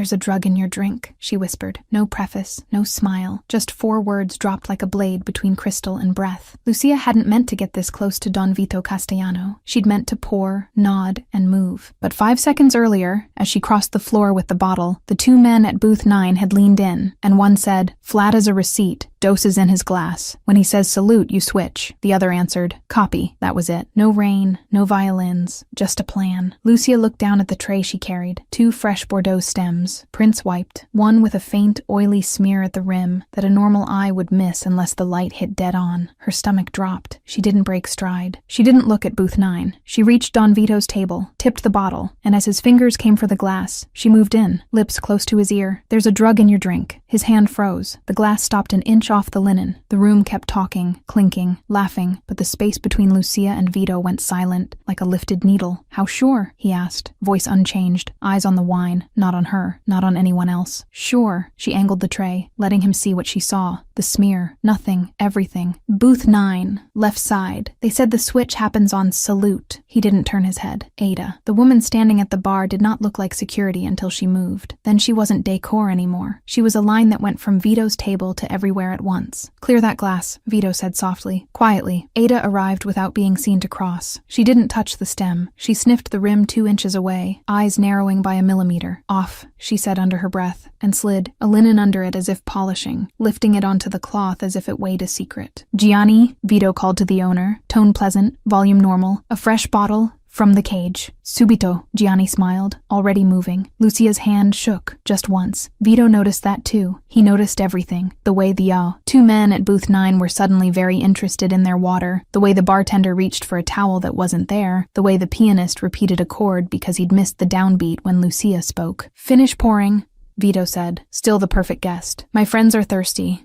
"There's a drug in your drink," she whispered. No preface, no smile, just 4 words dropped like a blade between crystal and breath. Lucia hadn't meant to get this close to Don Vito Castellano. She'd meant to pour, nod, and move. But 5 seconds earlier, as she crossed the floor with the bottle, the 2 men at booth 9 had leaned in, and one said, flat as a receipt, "Doses in his glass. When he says salute, you switch." The other answered, "Copy." That was it. No rain, no violins, just a plan. Lucia looked down at the tray she carried. 2 fresh Bordeaux stems, Prince wiped, one with a faint, oily smear at the rim that a normal eye would miss unless the light hit dead on. Her stomach dropped. She didn't break stride. She didn't look at booth 9. She reached Don Vito's table, tipped the bottle, and as his fingers came for the glass, she moved in, lips close to his ear. "There's a drug in your drink." His hand froze. The glass stopped an inch off the linen. The room kept talking, clinking, laughing, but the space between Lucia and Vito went silent, like a lifted needle. "How sure?" he asked, voice unchanged, eyes on the wine, not on her, not on anyone else. "Sure." She angled the tray, letting him see what she saw. The smear, nothing, everything. "Booth 9, left side. They said the switch happens on salute." He didn't turn his head. "Ada." The woman standing at the bar did not look like security until she moved. Then she wasn't decor anymore. She was a line that went from Vito's table to everywhere at once. "Clear that glass," Vito said softly. Quietly, Ada arrived without being seen to cross. She didn't touch the stem. She sniffed the rim 2 inches away, eyes narrowing by a millimeter. "Off," she said under her breath, and slid a linen under it as if polishing, lifting it onto the cloth as if it weighed a secret. "Gianni," Vito called to the owner, tone pleasant, volume normal. "A fresh bottle." From the cage. "Subito," Gianni smiled, already moving. Lucia's hand shook, just once. Vito noticed that too. He noticed everything. The way the 2 men at booth 9 were suddenly very interested in their water, the way the bartender reached for a towel that wasn't there, the way the pianist repeated a chord because he'd missed the downbeat when Lucia spoke. "Finish pouring," Vito said, still the perfect guest. "My friends are thirsty."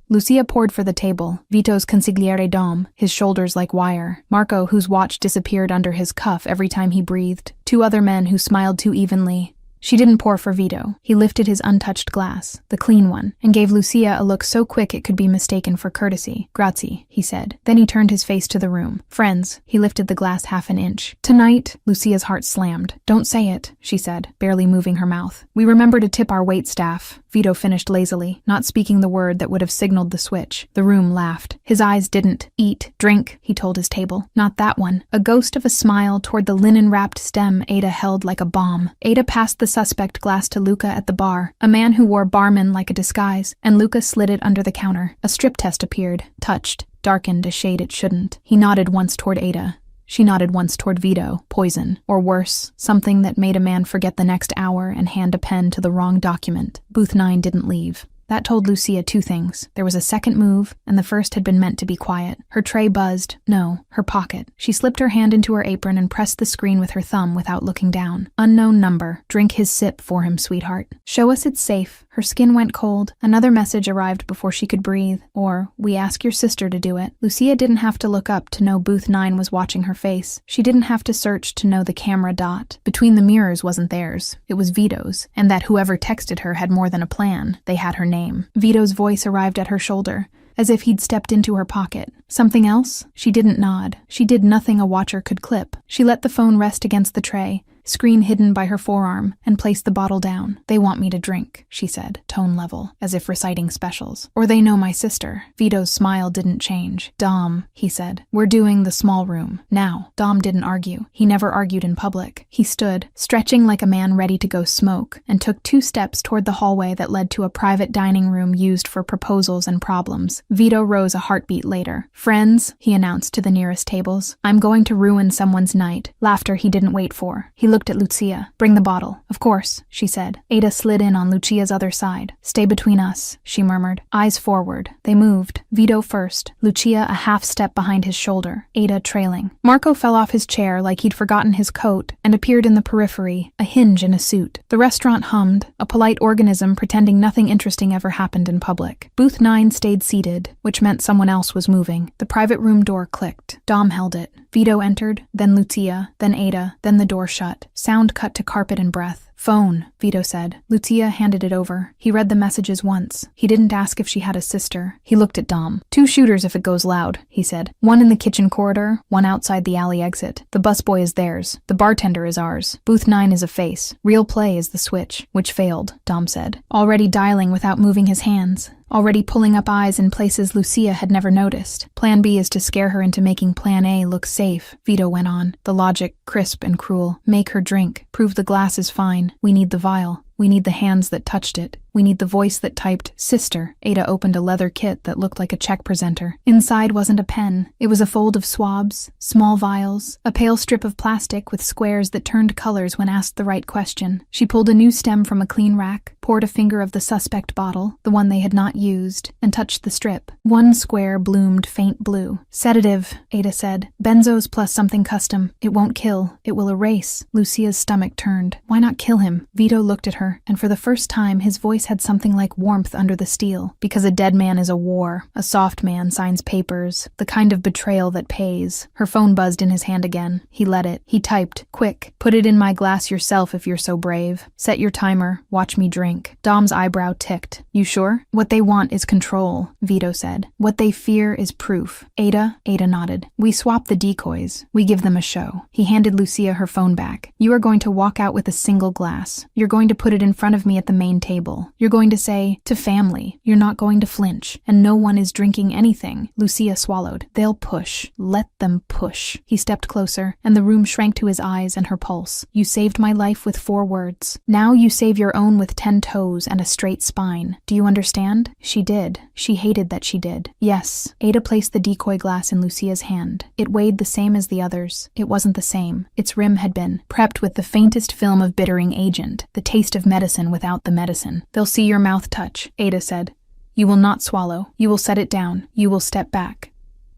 Lucia poured for the table, Vito's consigliere dom, his shoulders like wire, Marco, whose watch disappeared under his cuff every time he breathed, 2 other men who smiled too evenly. She didn't pour for Vito. He lifted his untouched glass, the clean one, and gave Lucia a look so quick it could be mistaken for courtesy. "Grazie," he said. Then he turned his face to the room. "Friends," he lifted the glass half an inch. "Tonight," Lucia's heart slammed. "Don't say it," she said, barely moving her mouth. "We remember to tip our wait staff," Vito finished lazily, not speaking the word that would have signaled the switch. The room laughed. His eyes didn't. "Eat, drink," he told his table. "Not that one." A ghost of a smile toward the linen-wrapped stem Ada held like a bomb. Ada passed the suspect glass to Luca at the bar, a man who wore barman like a disguise, and Luca slid it under the counter. A strip test appeared, touched, darkened a shade it shouldn't. He nodded once toward Ada. She nodded once toward Vito. Poison. Or worse, something that made a man forget the next hour and hand a pen to the wrong document. Booth 9 didn't leave. That told Lucia 2 things. There was a second move, and the first had been meant to be quiet. Her tray buzzed. No, her pocket. She slipped her hand into her apron and pressed the screen with her thumb without looking down. "Unknown number. Drink his sip for him, sweetheart." "Show us it's safe." Her skin went cold. Another message arrived before she could breathe. Or, "We ask your sister to do it." Lucia didn't have to look up to know booth 9 was watching her face. She didn't have to search to know the camera dot. Between the mirrors wasn't theirs. It was Vito's. And that whoever texted her had more than a plan. They had her name. Vito's voice arrived at her shoulder, as if he'd stepped into her pocket. "Something else?" She didn't nod. She did nothing a watcher could clip. She let the phone rest against the tray, screen hidden by her forearm, and placed the bottle down. "They want me to drink," she said, tone level, as if reciting specials. "Or they know my sister." Vito's smile didn't change. "Dom," he said, "we're doing the small room. Now." Dom didn't argue. He never argued in public. He stood, stretching like a man ready to go smoke, and took 2 steps toward the hallway that led to a private dining room used for proposals and problems. Vito rose a heartbeat later. "Friends," he announced to the nearest tables, "I'm going to ruin someone's night." Laughter he didn't wait for. He looked at Lucia. "Bring the bottle." "Of course," she said. Ada slid in on Lucia's other side. "Stay between us," she murmured. Eyes forward. They moved. Vito first, Lucia a half step behind his shoulder, Ada trailing. Marco fell off his chair like he'd forgotten his coat and appeared in the periphery, a hinge in a suit. The restaurant hummed, a polite organism pretending nothing interesting ever happened in public. Booth 9 stayed seated, which meant someone else was moving. The private room door clicked. Dom held it. Vito entered, then Lucia, then Ada, then the door shut. Sound cut to carpet and breath. Phone, Vito said. Lucia handed it over. He read the messages once. He didn't ask if she had a sister. He looked at Dom. 2 shooters if it goes loud, he said. 1 in the kitchen corridor, 1 outside the alley exit. The busboy is theirs. The bartender is ours. Booth 9 is a face. Real play is the switch, which failed, Dom said. Already dialing without moving his hands. Already pulling up eyes in places Lucia had never noticed. Plan B is to scare her into making Plan A look safe, Vito went on. The logic, crisp and cruel. Make her drink. Prove the glass is fine. We need the vial. We need the hands that touched it. We need the voice that typed, "Sister." Ada opened a leather kit that looked like a check presenter. Inside wasn't a pen. It was a fold of swabs, small vials, a pale strip of plastic with squares that turned colors when asked the right question. She pulled a new stem from a clean rack, poured a finger of the suspect bottle, the one they had not used, and touched the strip. 1 square bloomed faint blue. Sedative, Ada said. Benzos plus something custom. It won't kill. It will erase. Lucia's stomach turned. Why not kill him? Vito looked at her, and for the first time his voice had something like warmth under the steel. Because a dead man is a war. A soft man signs papers. The kind of betrayal that pays. Her phone buzzed in his hand again. He let it. He typed, "Quick, put it in my glass yourself if you're so brave. Set your timer. Watch me drink." Dom's eyebrow ticked. "You sure?" "What they want is control," Vito said. "What they fear is proof." Ada nodded. "We swap the decoys. We give them a show." He handed Lucia her phone back. "You are going to walk out with a single glass. You're going to put it in front of me at the main table. You're going to say, 'To family.' You're not going to flinch. And no one is drinking anything." Lucia swallowed. "They'll push. Let them push." He stepped closer, and the room shrank to his eyes and her pulse. "You saved my life with 4 words. Now you save your own with 10 toes and a straight spine. Do you understand?" She did. She hated that she did. "Yes." Ada placed the decoy glass in Lucia's hand. It weighed the same as the others. It wasn't the same. Its rim had been prepped with the faintest film of bittering agent, the taste of medicine without the medicine. "They'll see your mouth touch," Ada said. "You will not swallow. You will set it down. You will step back."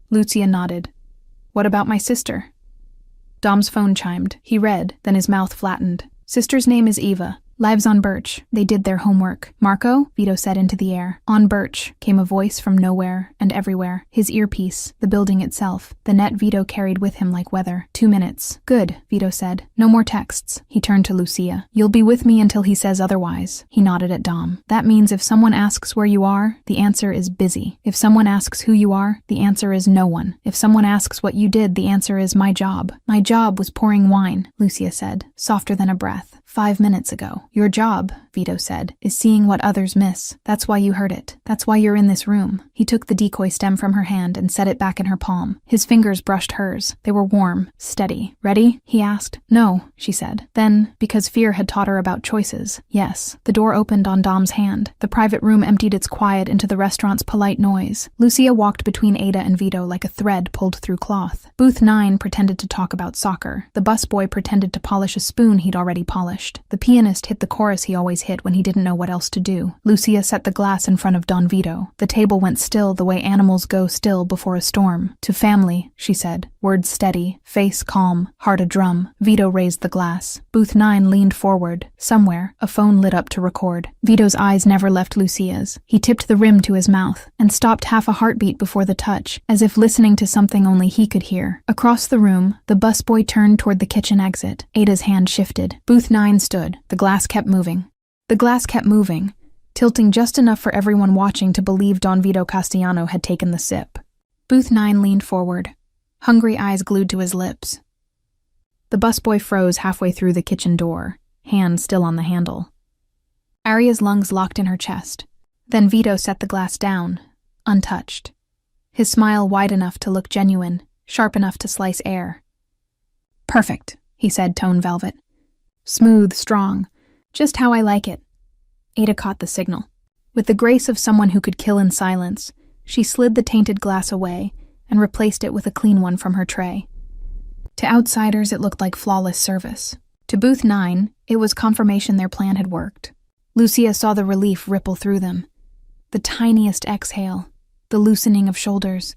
Lucia nodded. "What about my sister?" Dom's phone chimed. He read, then his mouth flattened. "Sister's name is Eva. Lives on Birch. They did their homework." "Marco?" Vito said into the air. "On Birch," came a voice from nowhere and everywhere. His earpiece, the building itself, the net Vito carried with him like weather. 2 minutes. "Good," Vito said. "No more texts." He turned to Lucia. "You'll be with me until he says otherwise." He nodded at Dom. "That means if someone asks where you are, the answer is busy. If someone asks who you are, the answer is no one. If someone asks what you did, the answer is my job." "My job was pouring wine," Lucia said, softer than a breath. 5 minutes ago. "Your job," Vito said, "is seeing what others miss. That's why you heard it. That's why you're in this room." He took the decoy stem from her hand and set it back in her palm. His fingers brushed hers. They were warm, steady. "Ready?" he asked. "No," she said. Then, because fear had taught her about choices, yes. The door opened on Dom's hand. The private room emptied its quiet into the restaurant's polite noise. Lucia walked between Ada and Vito like a thread pulled through cloth. Booth 9 pretended to talk about soccer. The busboy pretended to polish a spoon he'd already polished. The pianist hit the chorus he always hit when he didn't know what else to do. Lucia set the glass in front of Don Vito. The table went still the way animals go still before a storm. "To family," she said. Words steady, face calm, heart a drum. Vito raised the glass. Booth 9 leaned forward. Somewhere, a phone lit up to record. Vito's eyes never left Lucia's. He tipped the rim to his mouth and stopped half a heartbeat before the touch, as if listening to something only he could hear. Across the room, the busboy turned toward the kitchen exit. Ada's hand shifted. Booth 9 stood. The glass kept moving. The glass kept moving, tilting just enough for everyone watching to believe Don Vito Castellano had taken the sip. Booth 9 leaned forward, hungry eyes glued to his lips. The busboy froze halfway through the kitchen door, hand still on the handle. Aria's lungs locked in her chest. Then Vito set the glass down, untouched. His smile wide enough to look genuine, sharp enough to slice air. "Perfect," he said, tone velvet. "Smooth, strong, just how I like it." Ada caught the signal. With the grace of someone who could kill in silence, she slid the tainted glass away and replaced it with a clean one from her tray. To outsiders, it looked like flawless service. To Booth 9, it was confirmation their plan had worked. Lucia saw the relief ripple through them. The tiniest exhale, the loosening of shoulders,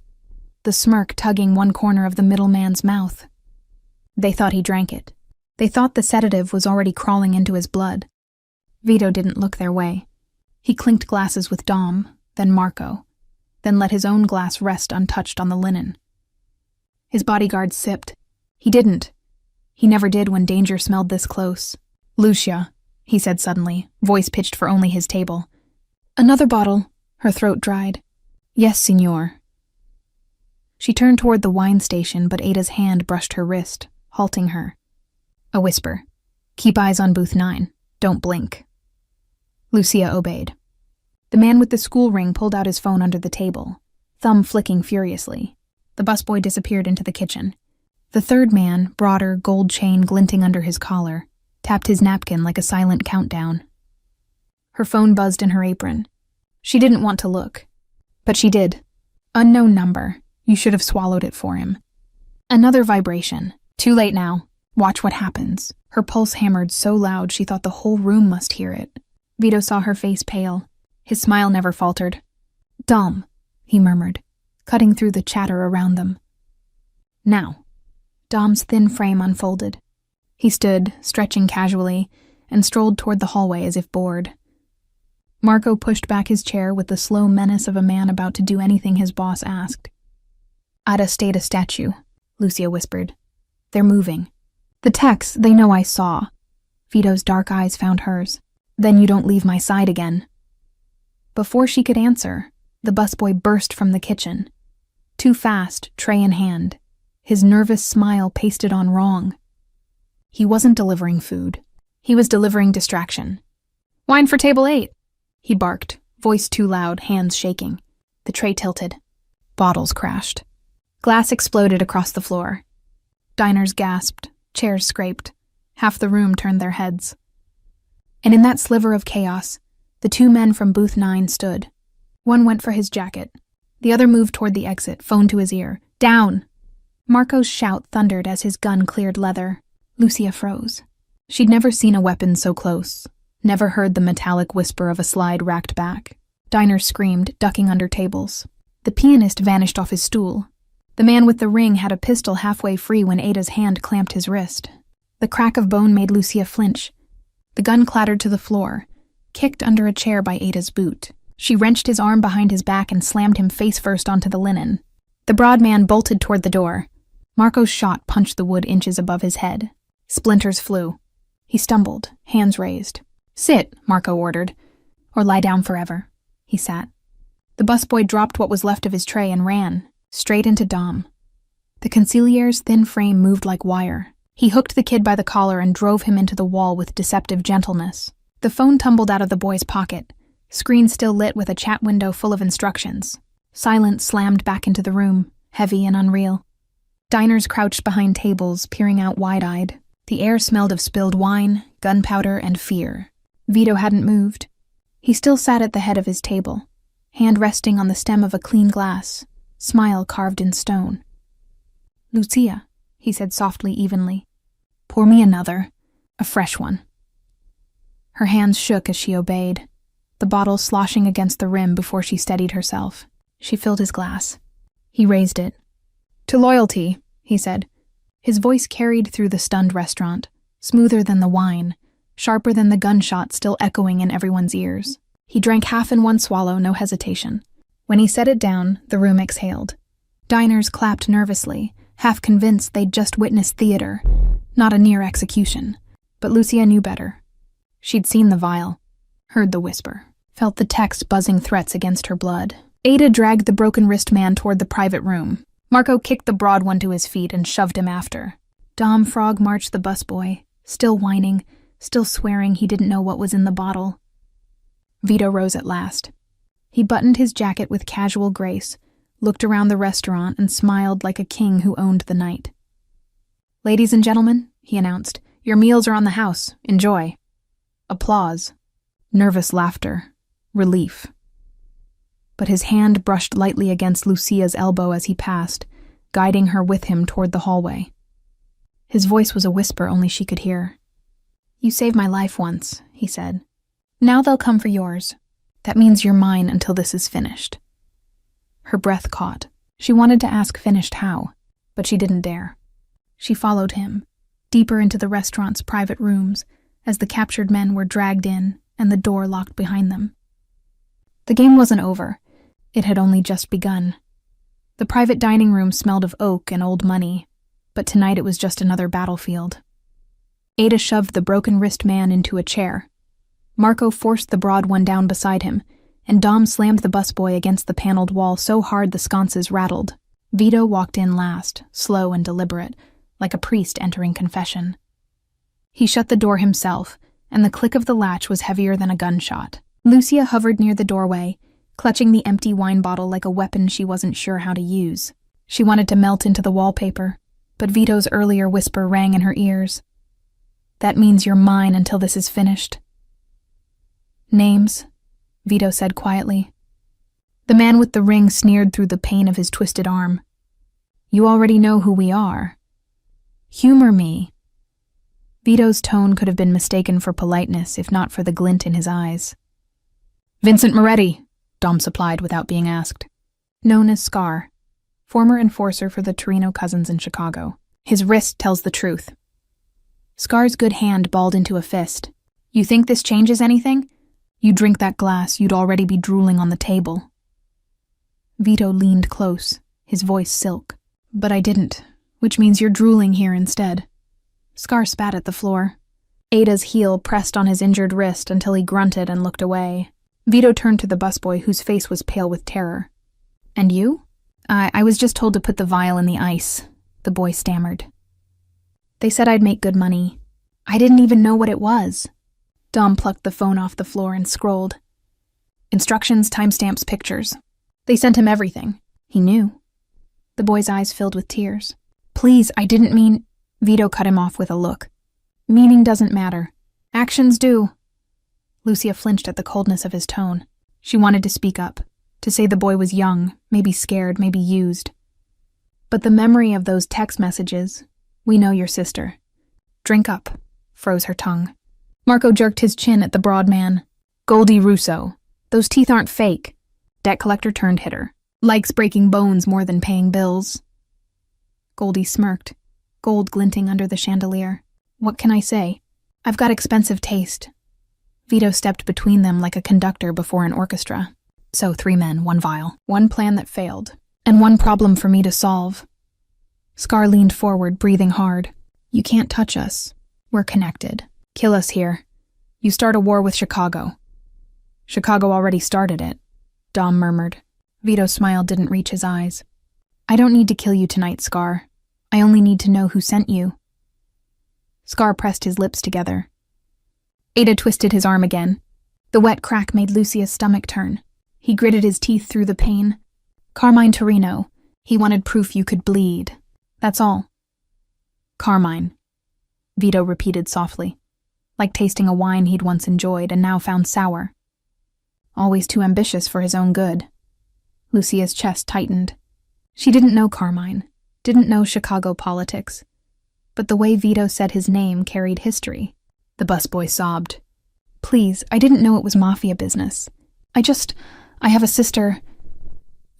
the smirk tugging one corner of the middleman's mouth. They thought he drank it. They thought the sedative was already crawling into his blood. Vito didn't look their way. He clinked glasses with Dom, then Marco, then let his own glass rest untouched on the linen. His bodyguard sipped. He didn't. He never did when danger smelled this close. "Lucia," he said suddenly, voice pitched for only his table. Another bottle. Her throat dried. Yes, signor. She turned toward the wine station, but Ada's hand brushed her wrist, halting her. A whisper. Keep eyes on booth 9. Don't blink. Lucia obeyed. The man with the school ring pulled out his phone under the table, thumb flicking furiously. The busboy disappeared into the kitchen. The third man, broader, gold chain glinting under his collar, tapped his napkin like a silent countdown. Her phone buzzed in her apron. She didn't want to look, but she did. Unknown number. You should have swallowed it for him. Another vibration. Too late now. Watch what happens. Her pulse hammered so loud she thought the whole room must hear it. Vito saw her face pale. His smile never faltered. Dom, he murmured, cutting through the chatter around them. Now. Dom's thin frame unfolded. He stood, stretching casually, and strolled toward the hallway as if bored. Marco pushed back his chair with the slow menace of a man about to do anything his boss asked. Ada stayed a statue, Lucia whispered. They're moving. The techs, they know I saw. Vito's dark eyes found hers. Then you don't leave my side again. Before she could answer, the busboy burst from the kitchen. Too fast, tray in hand, his nervous smile pasted on wrong. He wasn't delivering food. He was delivering distraction. Wine for table 8, he barked, voice too loud, hands shaking. The tray tilted. Bottles crashed. Glass exploded across the floor. Diners gasped, chairs scraped. Half the room turned their heads. And in that sliver of chaos, the 2 men from booth 9 stood. One went for his jacket. The other moved toward the exit, phone to his ear. Down! Marco's shout thundered as his gun cleared leather. Lucia froze. She'd never seen a weapon so close, never heard the metallic whisper of a slide racked back. Diners screamed, ducking under tables. The pianist vanished off his stool. The man with the ring had a pistol halfway free when Ada's hand clamped his wrist. The crack of bone made Lucia flinch. The gun clattered to the floor, kicked under a chair by Ada's boot. She wrenched his arm behind his back and slammed him face first onto the linen. The broad man bolted toward the door. Marco's shot punched the wood inches above his head. Splinters flew. He stumbled, hands raised. Sit, Marco ordered. Or lie down forever. He sat. The busboy dropped what was left of his tray and ran, straight into Dom. The consigliere's thin frame moved like wire. He hooked the kid by the collar and drove him into the wall with deceptive gentleness. The phone tumbled out of the boy's pocket, screen still lit with a chat window full of instructions. Silence slammed back into the room, heavy and unreal. Diners crouched behind tables, peering out wide-eyed. The air smelled of spilled wine, gunpowder, and fear. Vito hadn't moved. He still sat at the head of his table, hand resting on the stem of a clean glass, smile carved in stone. Lucia, he said softly, evenly. Pour me another, a fresh one. Her hands shook as she obeyed, the bottle sloshing against the rim before she steadied herself. She filled his glass. He raised it. To loyalty, he said. His voice carried through the stunned restaurant, smoother than the wine, sharper than the gunshot still echoing in everyone's ears. He drank half in one swallow, no hesitation. When he set it down, the room exhaled. Diners clapped nervously, half convinced they'd just witnessed theater, not a near execution. But Lucia knew better. She'd seen the vial, heard the whisper, felt the text buzzing threats against her blood. Ada dragged the broken wrist man toward the private room. Marco kicked the broad one to his feet and shoved him after. Dom Frog marched the busboy, still whining, still swearing he didn't know what was in the bottle. Vito rose at last. He buttoned his jacket with casual grace, looked around the restaurant, and smiled like a king who owned the night. Ladies and gentlemen, he announced, your meals are on the house. Enjoy. Applause. Nervous laughter. Relief. But his hand brushed lightly against Lucia's elbow as he passed, guiding her with him toward the hallway. His voice was a whisper only she could hear. You saved my life once, he said. Now they'll come for yours. That means you're mine until this is finished. Her breath caught. She wanted to ask finished how, but she didn't dare. She followed him, deeper into the restaurant's private rooms, as the captured men were dragged in and the door locked behind them. The game wasn't over. It had only just begun. The private dining room smelled of oak and old money, but tonight it was just another battlefield. Ada shoved the broken wrist man into a chair, Marco forced the broad one down beside him, and Dom slammed the busboy against the paneled wall so hard the sconces rattled. Vito walked in last, slow and deliberate, like a priest entering confession. He shut the door himself, and the click of the latch was heavier than a gunshot. Lucia hovered near the doorway, clutching the empty wine bottle like a weapon she wasn't sure how to use. She wanted to melt into the wallpaper, but Vito's earlier whisper rang in her ears. "That means you're mine until this is finished." "Names," Vito said quietly. The man with the ring sneered through the pain of his twisted arm. "You already know who we are. Humor me." Vito's tone could have been mistaken for politeness if not for the glint in his eyes. "Vincent Moretti," Dom supplied without being asked. "Known as Scar, former enforcer for the Torino cousins in Chicago. His wrist tells the truth." Scar's good hand balled into a fist. "You think this changes anything? You drink that glass, you'd already be drooling on the table." Vito leaned close, his voice silk. "But I didn't, which means you're drooling here instead." Scar spat at the floor. Ada's heel pressed on his injured wrist until he grunted and looked away. Vito turned to the busboy, whose face was pale with terror. "And you?" I was just told to put the vial in the ice," the boy stammered. "They said I'd make good money. I didn't even know what it was." Dom plucked the phone off the floor and scrolled. Instructions, timestamps, pictures. They sent him everything. He knew. The boy's eyes filled with tears. "Please, I didn't mean—" Vito cut him off with a look. "Meaning doesn't matter. Actions do." Lucia flinched at the coldness of his tone. She wanted to speak up, to say the boy was young, maybe scared, maybe used. But the memory of those text messages, "We know your sister. Drink up," froze her tongue. Marco jerked his chin at the broad man. "Goldie Russo. Those teeth aren't fake." Debt collector turned hitter. "Likes breaking bones more than paying bills." Goldie smirked, gold glinting under the chandelier. "What can I say? I've got expensive taste." Vito stepped between them like a conductor before an orchestra. "So 3 men, 1 vial, 1 plan that failed, and 1 problem for me to solve." Scar leaned forward, breathing hard. "You can't touch us. We're connected. Kill us here. You start a war with Chicago." "Chicago already started it," Dom murmured. Vito's smile didn't reach his eyes. "I don't need to kill you tonight, Scar. I only need to know who sent you." Scar pressed his lips together. Ada twisted his arm again. The wet crack made Lucia's stomach turn. He gritted his teeth through the pain. "Carmine Torino. He wanted proof you could bleed. That's all." "Carmine," Vito repeated softly, like tasting a wine he'd once enjoyed and now found sour. Always too ambitious for his own good. Lucia's chest tightened. She didn't know Carmine, didn't know Chicago politics, but the way Vito said his name carried history. The busboy sobbed. "Please, I didn't know it was Mafia business. I have a sister."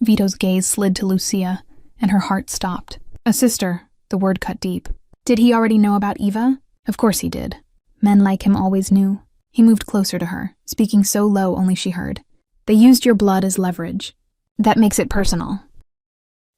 Vito's gaze slid to Lucia, and her heart stopped. "A sister," the word cut deep. Did he already know about Eva? Of course he did. Men like him always knew. He moved closer to her, speaking so low only she heard. "They used your blood as leverage. That makes it personal."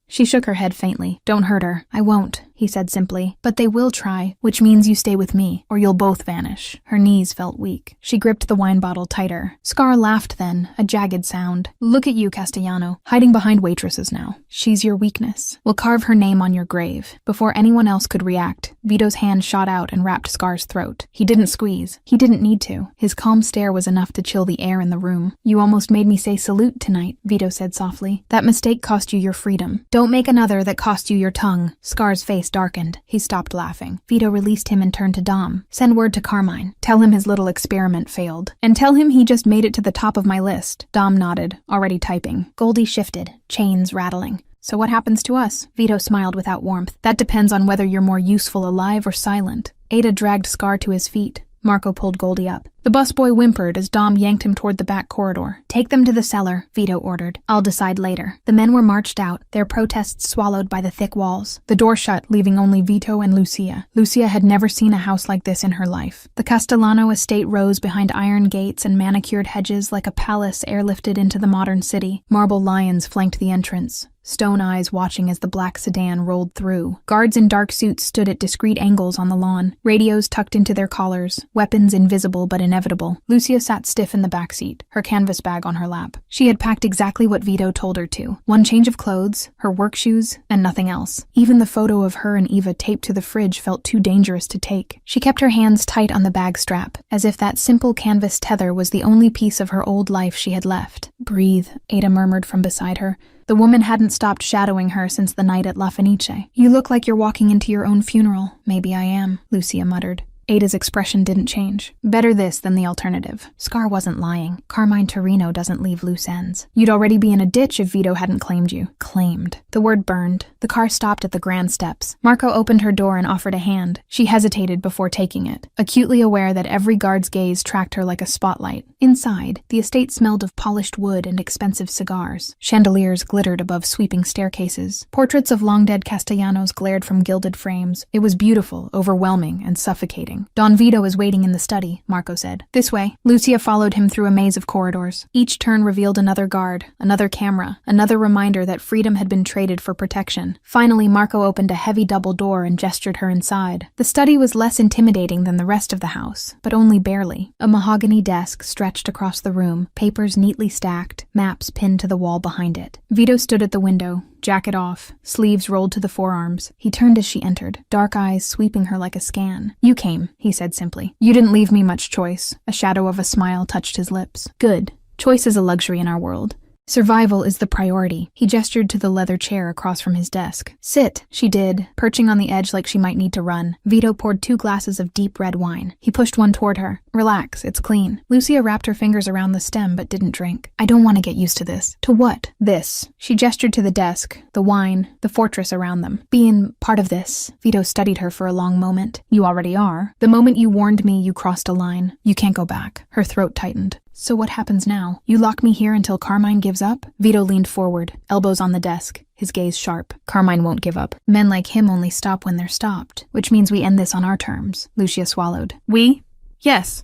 She shook her head faintly. "Don't hurt her." "I won't," he said simply. "But they will try, which means you stay with me, or you'll both vanish." Her knees felt weak. She gripped the wine bottle tighter. Scar laughed then, a jagged sound. "Look at you, Castellano, hiding behind waitresses now. She's your weakness. We'll carve her name on your grave." Before anyone else could react, Vito's hand shot out and wrapped Scar's throat. He didn't squeeze. He didn't need to. His calm stare was enough to chill the air in the room. "You almost made me say salute tonight," Vito said softly. "That mistake cost you your freedom. Don't make another that cost you your tongue." Scar's face darkened. He stopped laughing. Vito released him and turned to Dom. "Send word to Carmine. Tell him his little experiment failed. And tell him he just made it to the top of my list." Dom nodded, already typing. Goldie shifted, chains rattling. "So what happens to us?" Vito smiled without warmth. "That depends on whether you're more useful alive or silent." Ada dragged Scar to his feet. Marco pulled Goldie up. The busboy whimpered as Dom yanked him toward the back corridor. "Take them to the cellar," Vito ordered. "I'll decide later." The men were marched out, their protests swallowed by the thick walls. The door shut, leaving only Vito and Lucia. Lucia had never seen a house like this in her life. The Castellano estate rose behind iron gates and manicured hedges like a palace airlifted into the modern city. Marble lions flanked the entrance. stone eyes watching as the black sedan rolled through. Guards in dark suits stood at discreet angles on the lawn, radios tucked into their collars, weapons invisible but inevitable. Lucia sat stiff in the back seat, her canvas bag on her lap. She had packed exactly what Vito told her to. One change of clothes, her work shoes, and nothing else. Even the photo of her and Eva taped to the fridge felt too dangerous to take. She kept her hands tight on the bag strap, as if that simple canvas tether was the only piece of her old life she had left. "Breathe," Ada murmured from beside her. The woman hadn't stopped shadowing her since the night at La Fenice. "You look like you're walking into your own funeral." "Maybe I am," Lucia muttered. Ada's expression didn't change. Better this than the alternative. Scar wasn't lying. Carmine Torino doesn't leave loose ends. You'd already be in a ditch if Vito hadn't claimed you. Claimed. The word burned. The car stopped at the grand steps. Marco opened her door and offered a hand. She hesitated before taking it, acutely aware that every guard's gaze tracked her like a spotlight. Inside, the estate smelled of polished wood and expensive cigars. Chandeliers glittered above sweeping staircases. Portraits of long-dead Castellanos glared from gilded frames. It was beautiful, overwhelming, and suffocating. "Don Vito is waiting in the study," Marco said. "This way." Lucia followed him through a maze of corridors. Each turn revealed another guard, another camera, another reminder that freedom had been traded for protection. Finally, Marco opened a heavy double door and gestured her inside. The study was less intimidating than the rest of the house, but only barely. A mahogany desk stretched across the room, papers neatly stacked, maps pinned to the wall behind it. Vito stood at the window, jacket off, sleeves rolled to the forearms. He turned as she entered, dark eyes sweeping her like a scan. "You came," he said simply. "You didn't leave me much choice." A shadow of a smile touched his lips. "Good. Choice is a luxury in our world. Survival is the priority." He gestured to the leather chair across from his desk. "Sit." She did, perching on the edge like she might need to run. Vito poured 2 glasses of deep red wine. He pushed one toward her. "Relax, it's clean." Lucia wrapped her fingers around the stem but didn't drink. "I don't want to get used to this." "To what?" "This." She gestured to the desk, the wine, the fortress around them. "Being part of this." Vito studied her for a long moment. "You already are. The moment you warned me, you crossed a line. You can't go back." Her throat tightened. "So what happens now? You lock me here until Carmine gives up?" Vito leaned forward, elbows on the desk, his gaze sharp. "Carmine won't give up. Men like him only stop when they're stopped. Which means we end this on our terms." Lucia swallowed. "We?" "Yes."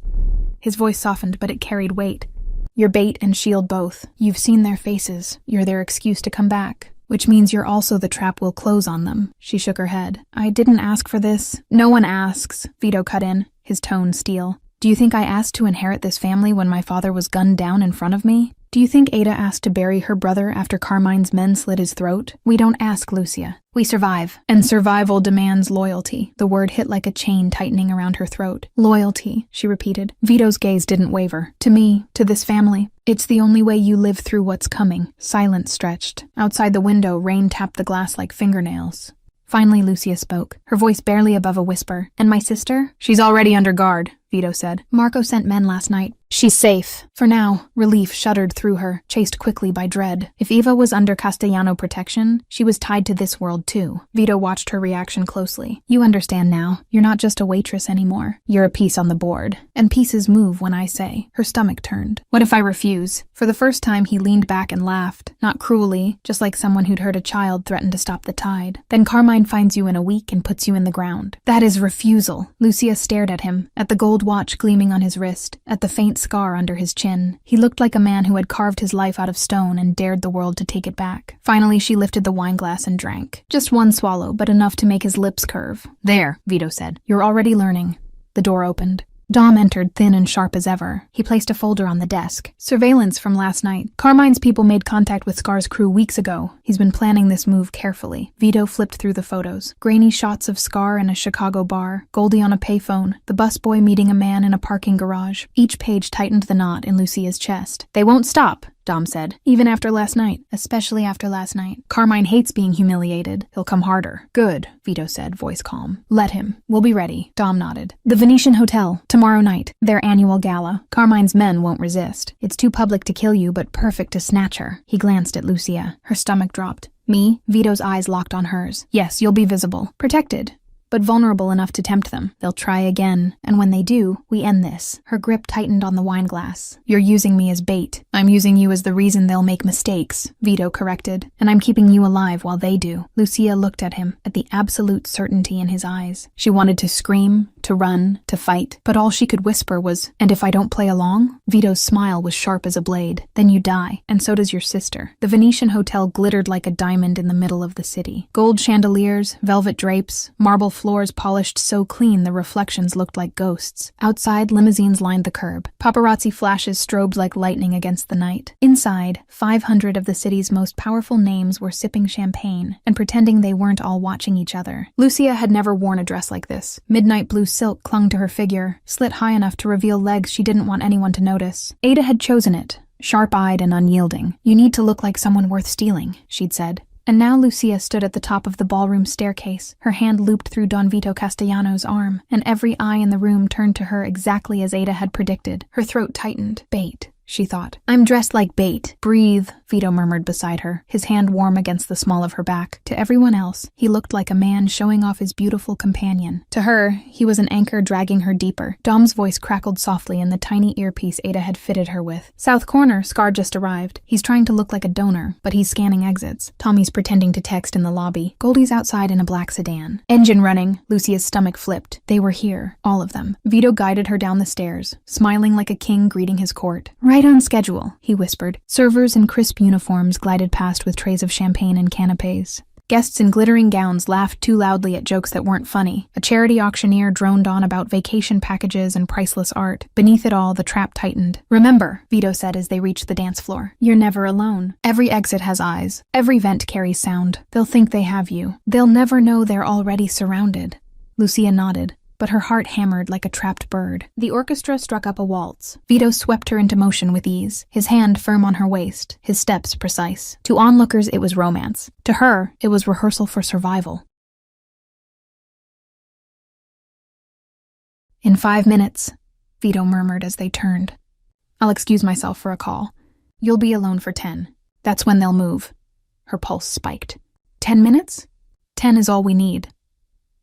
His voice softened, but it carried weight. "You're bait and shield both. You've seen their faces. You're their excuse to come back. Which means you're also the trap we'll close on them." She shook her head. "I didn't ask for this." "No one asks," Vito cut in, his tone steel. "Do you think I asked to inherit this family when my father was gunned down in front of me? Do you think Ada asked to bury her brother after Carmine's men slit his throat? We don't ask, Lucia. We survive. And survival demands loyalty." The word hit like a chain tightening around her throat. "Loyalty," she repeated. Vito's gaze didn't waver. "To me, to this family. It's the only way you live through what's coming." Silence stretched. Outside the window, rain tapped the glass like fingernails. Finally, Lucia spoke, her voice barely above a whisper. "And my sister?" "She's already under guard," Vito said. "Marco sent men last night. She's safe." For now, relief shuddered through her, chased quickly by dread. If Eva was under Castellano protection, she was tied to this world too. Vito watched her reaction closely. "You understand now. You're not just a waitress anymore. You're a piece on the board. And pieces move when I say." Her stomach turned. "What if I refuse?" For the first time, he leaned back and laughed. Not cruelly, just like someone who'd heard a child threaten to stop the tide. "Then Carmine finds you in a week and puts you in the ground." "That is refusal." Lucia stared at him, at the gold watch gleaming on his wrist, at the faint scar under his chin. He looked like a man who had carved his life out of stone and dared the world to take it back. Finally, she lifted the wineglass and drank. Just one swallow, but enough to make his lips curve. "There," Vito said. "You're already learning." The door opened. Dom entered, thin and sharp as ever. He placed a folder on the desk. "Surveillance from last night. Carmine's people made contact with Scar's crew weeks ago. He's been planning this move carefully." Vito flipped through the photos. Grainy shots of Scar in a Chicago bar, Goldie on a payphone, the busboy meeting a man in a parking garage. Each page tightened the knot in Lucia's chest. "They won't stop," Dom said. "Even after last night. Especially after last night. Carmine hates being humiliated. He'll come harder." "Good," Vito said, voice calm. "Let him. We'll be ready." Dom nodded. "The Venetian Hotel. Tomorrow night. Their annual gala. Carmine's men won't resist. It's too public to kill you, but perfect to snatch her." He glanced at Lucia. Her stomach dropped. "Me?" Vito's eyes locked on hers. "Yes, you'll be visible. Protected. but vulnerable enough to tempt them. They'll try again, and when they do, we end this. Her grip tightened on the wine glass. You're using me as bait. I'm using you as the reason they'll make mistakes, Vito corrected, and I'm keeping you alive while they do. Lucia looked at him, at the absolute certainty in his eyes. She wanted to scream, to run, to fight, but all she could whisper was, "And if I don't play along?" Vito's smile was sharp as a blade. "Then you die, and so does your sister." The Venetian hotel glittered like a diamond in the middle of the city. Gold chandeliers, velvet drapes, marble floors polished so clean the reflections looked like ghosts. Outside, limousines lined the curb. Paparazzi flashes strobed like lightning against the night. Inside, 500 of the city's most powerful names were sipping champagne and pretending they weren't all watching each other. Lucia had never worn a dress like this. Midnight blue silk clung to her figure, slit high enough to reveal legs she didn't want anyone to notice. Ada had chosen it, sharp-eyed and unyielding. "You need to look like someone worth stealing," she'd said. And now Lucia stood at the top of the ballroom staircase, her hand looped through Don Vito Castellano's arm, and every eye in the room turned to her exactly as Ada had predicted. Her throat tightened. Bait, she thought. "I'm dressed like bait. Breathe," Vito murmured beside her, his hand warm against the small of her back. To everyone else, he looked like a man showing off his beautiful companion. To her, he was an anchor dragging her deeper. Dom's voice crackled softly in the tiny earpiece Ada had fitted her with. "South corner, Scar just arrived. He's trying to look like a donor, but he's scanning exits. Tommy's pretending to text in the lobby. Goldie's outside in a black sedan." Engine running, Lucia's stomach flipped. They were here, all of them. Vito guided her down the stairs, smiling like a king greeting his court. "Right on schedule," he whispered. Servers in crisp uniforms glided past with trays of champagne and canapes. Guests in glittering gowns laughed too loudly at jokes that weren't funny. A charity auctioneer droned on about vacation packages and priceless art. Beneath it all, the trap tightened. "Remember," Vito said as they reached the dance floor, "you're never alone. Every exit has eyes. Every vent carries sound. They'll think they have you. They'll never know they're already surrounded." Lucia nodded, but her heart hammered like a trapped bird. The orchestra struck up a waltz. Vito swept her into motion with ease, his hand firm on her waist, his steps precise. To onlookers, it was romance. To her, it was rehearsal for survival. "In 5 minutes," Vito murmured as they turned. "I'll excuse myself for a call. You'll be alone for 10. That's when they'll move." Her pulse spiked. 10 minutes? 10 is all we need.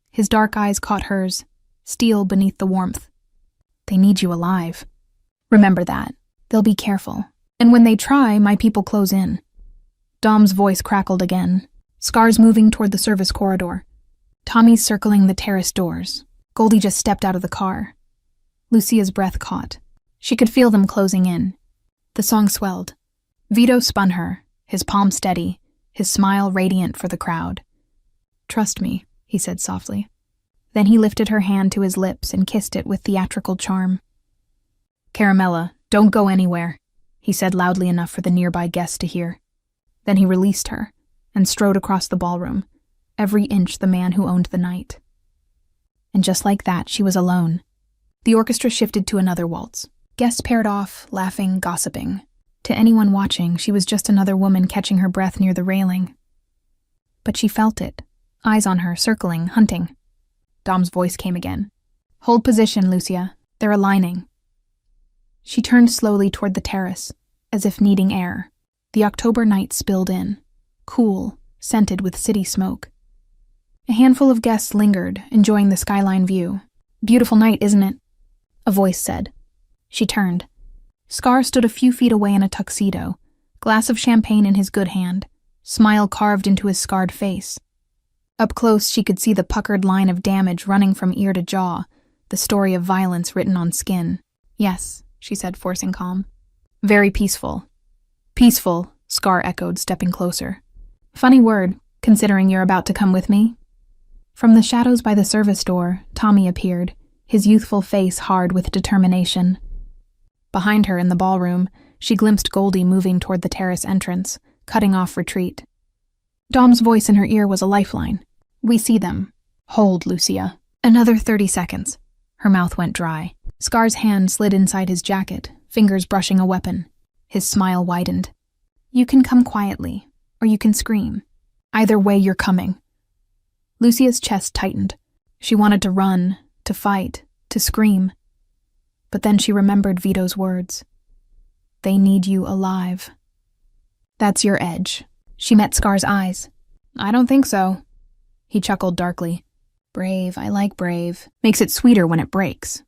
His dark eyes caught hers, steel beneath the warmth. "They need you alive. Remember that. They'll be careful. And when they try, my people close in." Dom's voice crackled again. Scars moving toward the service corridor. Tommy's circling the terrace doors. Goldie just stepped out of the car. Lucia's breath caught. She could feel them closing in. The song swelled. Vito spun her, his palm steady, his smile radiant for the crowd. "Trust me," he said softly. Then he lifted her hand to his lips and kissed it with theatrical charm. "Caramella, don't go anywhere," he said loudly enough for the nearby guests to hear. Then he released her and strode across the ballroom, every inch the man who owned the night. And just like that, she was alone. The orchestra shifted to another waltz. Guests paired off, laughing, gossiping. To anyone watching, she was just another woman catching her breath near the railing. But she felt it, eyes on her, circling, hunting. Dom's voice came again. "Hold position, Lucia. They're aligning." She turned slowly toward the terrace, as if needing air. The October night spilled in, cool, scented with city smoke. A handful of guests lingered, enjoying the skyline view. "Beautiful night, isn't it?" a voice said. She turned. Scar stood a few feet away in a tuxedo, glass of champagne in his good hand, smile carved into his scarred face. Up close, she could see the puckered line of damage running from ear to jaw, the story of violence written on skin. "Yes," she said, forcing calm. "Very peaceful." "Peaceful," Scar echoed, stepping closer. "Funny word, considering you're about to come with me." From the shadows by the service door, Tommy appeared, his youthful face hard with determination. Behind her in the ballroom, she glimpsed Goldie moving toward the terrace entrance, cutting off retreat. Dom's voice in her ear was a lifeline. "We see them. Hold, Lucia." Another 30 seconds. Her mouth went dry. Scar's hand slid inside his jacket, fingers brushing a weapon. His smile widened. "You can come quietly, or you can scream. Either way, you're coming." Lucia's chest tightened. She wanted to run, to fight, to scream. But then she remembered Vito's words. "They need you alive." "That's your edge." She met Scar's eyes. "I don't think so." He chuckled darkly. Brave, I like brave. Makes it sweeter when it breaks.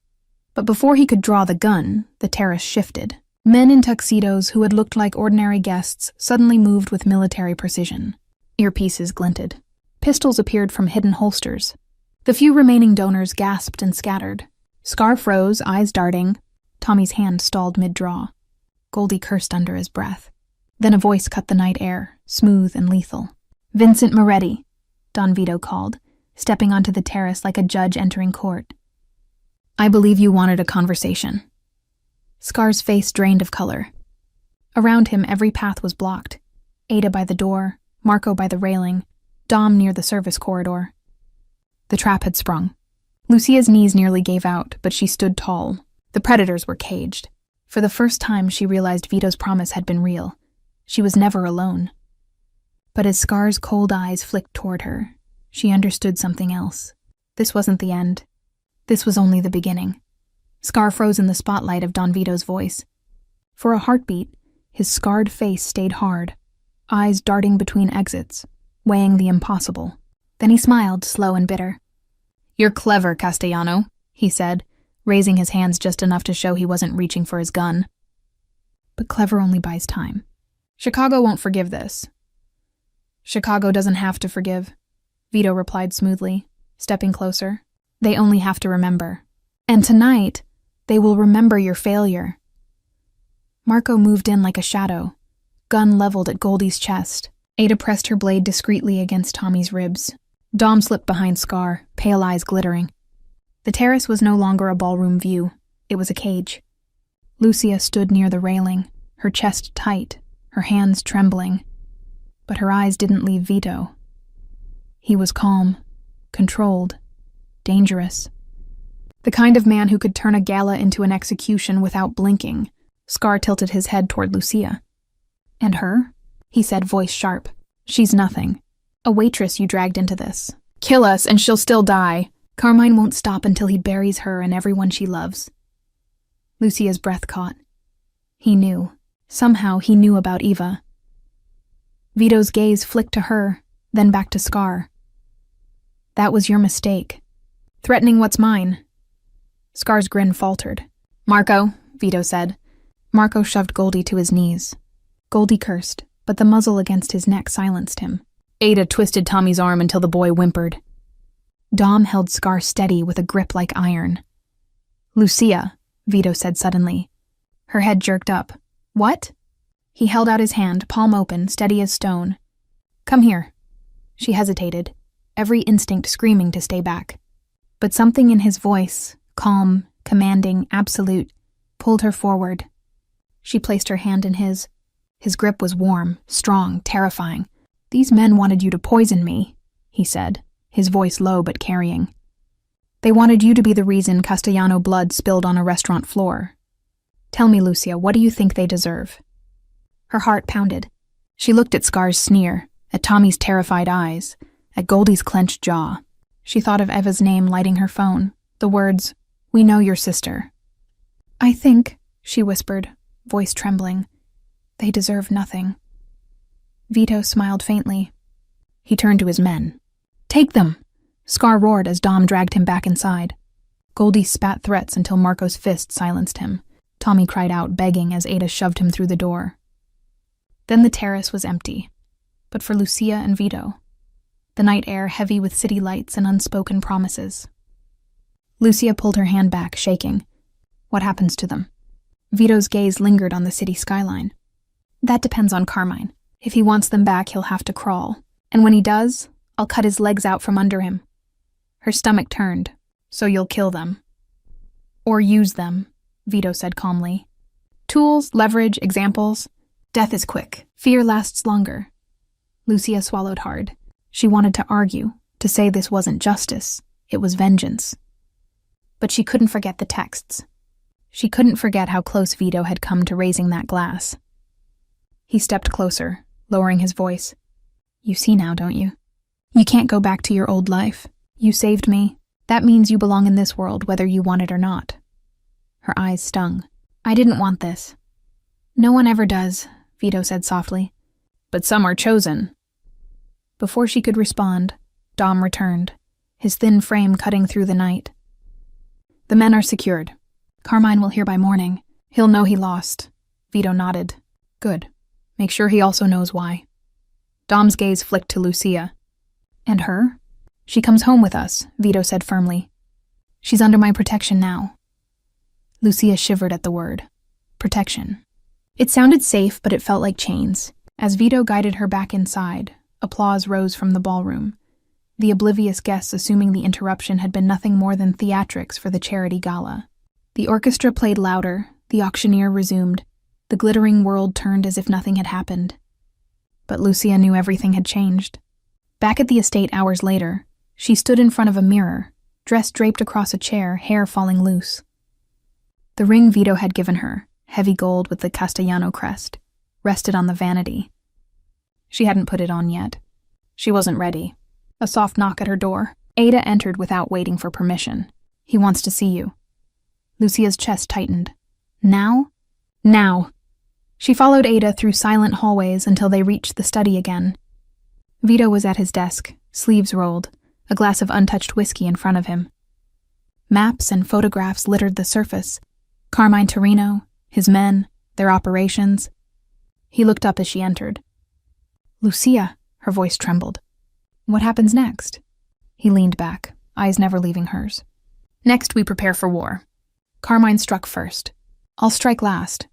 But before he could draw the gun, the terrace shifted. Men in tuxedos who had looked like ordinary guests suddenly moved with military precision. Earpieces glinted. Pistols appeared from hidden holsters. The few remaining donors gasped and scattered. Scar froze, eyes darting. Tommy's hand stalled mid-draw. Goldie cursed under his breath. Then a voice cut the night air, smooth and lethal. "Vincent Moretti," Don Vito called, stepping onto the terrace like a judge entering court. "I believe you wanted a conversation." Scar's face drained of color. Around him, every path was blocked. Ada by the door, Marco by the railing, Dom near the service corridor. The trap had sprung. Lucia's knees nearly gave out, but she stood tall. The predators were caged. For the first time, she realized Vito's promise had been real. She was never alone. But as Scar's cold eyes flicked toward her, she understood something else. This wasn't the end. This was only the beginning. Scar froze in the spotlight of Don Vito's voice. For a heartbeat, his scarred face stayed hard, eyes darting between exits, weighing the impossible. Then he smiled, slow and bitter. "You're clever, Castellano," he said, raising his hands just enough to show he wasn't reaching for his gun. But clever only buys time. "Chicago won't forgive this." "Chicago doesn't have to forgive," Vito replied smoothly, stepping closer. "They only have to remember. And tonight, they will remember your failure." Marco moved in like a shadow, gun leveled at Goldie's chest. Ada pressed her blade discreetly against Tommy's ribs. Dom slipped behind Scar, pale eyes glittering. The terrace was no longer a ballroom view. It was a cage. Lucia stood near the railing, her chest tight, her hands trembling. But her eyes didn't leave Vito. He was calm, controlled, dangerous. The kind of man who could turn a gala into an execution without blinking. Scar tilted his head toward Lucia. "And her?" he said, voice sharp. "She's nothing. A waitress you dragged into this. Kill us and she'll still die. Carmine won't stop until he buries her and everyone she loves." Lucia's breath caught. He knew. Somehow he knew about Eva. Vito's gaze flicked to her, then back to Scar. "That was your mistake. Threatening what's mine." Scar's grin faltered. "Marco," Vito said. Marco shoved Goldie to his knees. Goldie cursed, but the muzzle against his neck silenced him. Ada twisted Tommy's arm until the boy whimpered. Dom held Scar steady with a grip like iron. "Lucia," Vito said suddenly. Her head jerked up. "What?" He held out his hand, palm open, steady as stone. "Come here." She hesitated, every instinct screaming to stay back. But something in his voice, calm, commanding, absolute, pulled her forward. She placed her hand in his. His grip was warm, strong, terrifying. "These men wanted you to poison me," he said, his voice low but carrying. "They wanted you to be the reason Castellano blood spilled on a restaurant floor. Tell me, Lucia, what do you think they deserve?" Her heart pounded. She looked at Scar's sneer, at Tommy's terrified eyes, at Goldie's clenched jaw. She thought of Eva's name lighting her phone, the words, "We know your sister." "I think," she whispered, voice trembling, "they deserve nothing." Vito smiled faintly. He turned to his men. "Take them!" Scar roared as Dom dragged him back inside. Goldie spat threats until Marco's fist silenced him. Tommy cried out, begging as Ada shoved him through the door. Then the terrace was empty, but for Lucia and Vito. The night air heavy with city lights and unspoken promises. Lucia pulled her hand back, shaking. "What happens to them?" Vito's gaze lingered on the city skyline. "That depends on Carmine. If he wants them back, he'll have to crawl. And when he does, I'll cut his legs out from under him." Her stomach turned. "So you'll kill them." "Or use them," Vito said calmly. "Tools, leverage, examples. Death is quick. Fear lasts longer." Lucia swallowed hard. She wanted to argue, to say this wasn't justice, it was vengeance. But she couldn't forget the texts. She couldn't forget how close Vito had come to raising that glass. He stepped closer, lowering his voice. "You see now, don't you? You can't go back to your old life. You saved me. That means you belong in this world, whether you want it or not." Her eyes stung. "I didn't want this." "No one ever does," Vito said softly. "But some are chosen." Before she could respond, Dom returned. his thin frame cutting through the night. "The men are secured. Carmine will hear by morning. He'll know he lost." Vito nodded. "Good. Make sure he also knows why." Dom's gaze flicked to Lucia. "And her?" "She comes home with us," Vito said firmly. "She's under my protection now." Lucia shivered at the word. Protection. It sounded safe, but it felt like chains. As Vito guided her back inside, applause rose from the ballroom, the oblivious guests assuming the interruption had been nothing more than theatrics for the charity gala. The orchestra played louder, the auctioneer resumed, the glittering world turned as if nothing had happened. But Lucia knew everything had changed. Back at the estate hours later, she stood in front of a mirror, dress draped across a chair, hair falling loose. The ring Vito had given her, heavy gold with the Castellano crest, rested on the vanity. She hadn't put it on yet. She wasn't ready. A soft knock at her door. Ada entered without waiting for permission. "He wants to see you." Lucia's chest tightened. Now? Now! She followed Ada through silent hallways until they reached the study again. Vito was at his desk, sleeves rolled, a glass of untouched whiskey in front of him. Maps and photographs littered the surface. Carmine Torino, his men, their operations. He looked up as she entered. "Lucia," her voice trembled. "What happens next?" He leaned back, eyes never leaving hers. "Next we prepare for war. Carmine struck first. I'll strike last.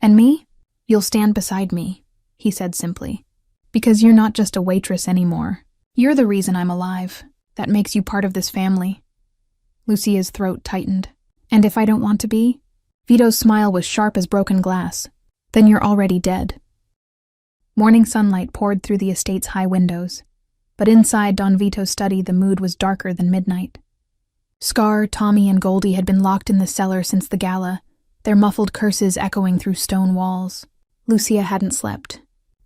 And me? You'll stand beside me," he said simply. "Because you're not just a waitress anymore. You're the reason I'm alive. That makes you part of this family." Lucia's throat tightened. "And if I don't want to be?" Vito's smile was sharp as broken glass. "Then you're already dead." Morning sunlight poured through the estate's high windows, but inside Don Vito's study the mood was darker than midnight. Scar, Tommy, and Goldie had been locked in the cellar since the gala, their muffled curses echoing through stone walls. Lucia hadn't slept.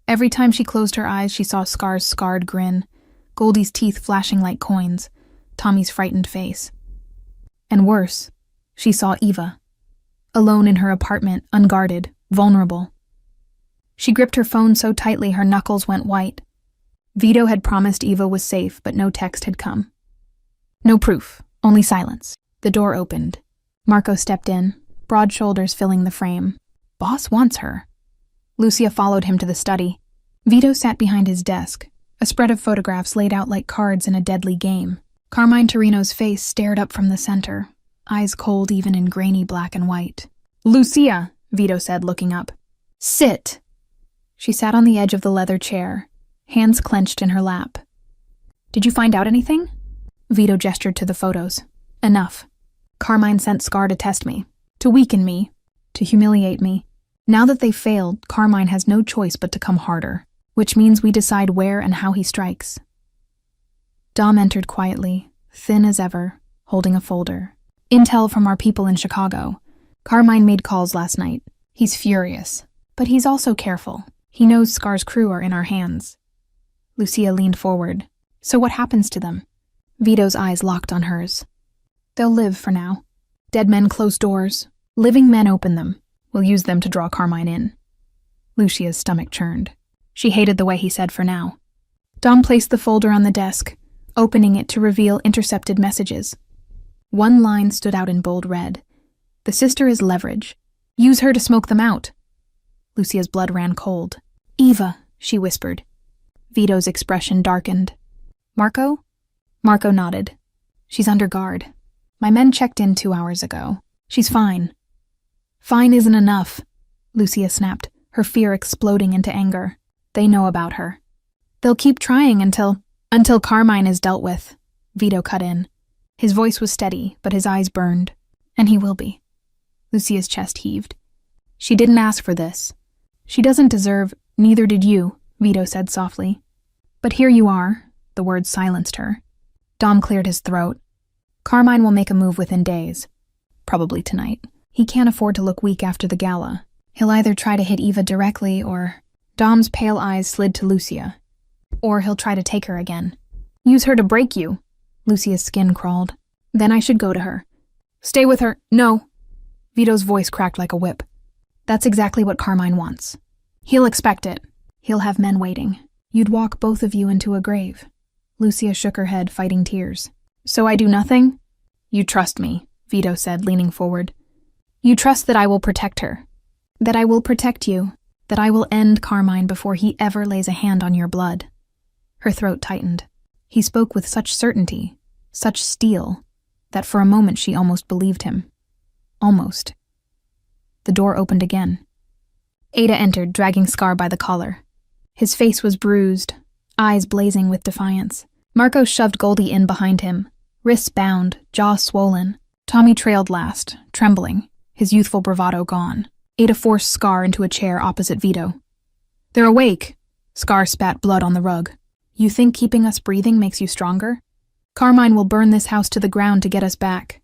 Every time she closed her eyes, she saw Scar's scarred grin, Goldie's teeth flashing like coins, Tommy's frightened face. And worse, she saw Eva, alone in her apartment, unguarded, vulnerable. She gripped her phone so tightly her knuckles went white. Vito had promised Eva was safe, but no text had come. No proof, only silence. The door opened. Marco stepped in, broad shoulders filling the frame. "Boss wants her." Lucia followed him to the study. Vito sat behind his desk, a spread of photographs laid out like cards in a deadly game. Carmine Torino's face stared up from the center, eyes cold even in grainy black and white. "Lucia," Vito said, looking up. "Sit." She sat on the edge of the leather chair, hands clenched in her lap. "Did you find out anything?" Vito gestured to the photos. "Enough. Carmine sent Scar to test me, to weaken me, to humiliate me. Now that they've failed, Carmine has no choice but to come harder, which means we decide where and how he strikes." Dom entered quietly, thin as ever, holding a folder. "Intel from our people in Chicago. Carmine made calls last night. He's furious, but he's also careful. He knows Scar's crew are in our hands." Lucia leaned forward. "So what happens to them?" Vito's eyes locked on hers. "They'll live for now. Dead men close doors. Living men open them. We'll use them to draw Carmine in." Lucia's stomach churned. She hated the way he said "for now." Dom placed the folder on the desk, opening it to reveal intercepted messages. One line stood out in bold red. "The sister is leverage. Use her to smoke them out." Lucia's blood ran cold. "Eva," she whispered. Vito's expression darkened. "Marco?" Marco nodded. "She's under guard. My men checked in 2 hours ago. She's fine." "Fine isn't enough," Lucia snapped, her fear exploding into anger. "They know about her. They'll keep trying until Carmine is dealt with," Vito cut in. His voice was steady, but his eyes burned. "And he will be." Lucia's chest heaved. "She didn't ask for this. She doesn't deserve, neither did you," Vito said softly. "But here you are." The words silenced her. Dom cleared his throat. "Carmine will make a move within days. Probably tonight. He can't afford to look weak after the gala. He'll either try to hit Eva directly or..." Dom's pale eyes slid to Lucia. "Or he'll try to take her again. Use her to break you." Lucia's skin crawled. "Then I should go to her." "Stay with her." "No." Vito's voice cracked like a whip. "That's exactly what Carmine wants. He'll expect it. He'll have men waiting. You'd walk both of you into a grave." Lucia shook her head, fighting tears. So I do nothing? You trust me, Vito said, leaning forward. You trust that I will protect her. That I will protect you. That I will end Carmine before he ever lays a hand on your blood. Her throat tightened. He spoke with such certainty, such steel, that for a moment she almost believed him. Almost. The door opened again. Ada entered, dragging Scar by the collar. His face was bruised, eyes blazing with defiance. Marco shoved Goldie in behind him, wrists bound, jaw swollen. Tommy trailed last, trembling, his youthful bravado gone. Ada forced Scar into a chair opposite Vito. They're awake. Scar spat blood on the rug. You think keeping us breathing makes you stronger? Carmine will burn this house to the ground to get us back.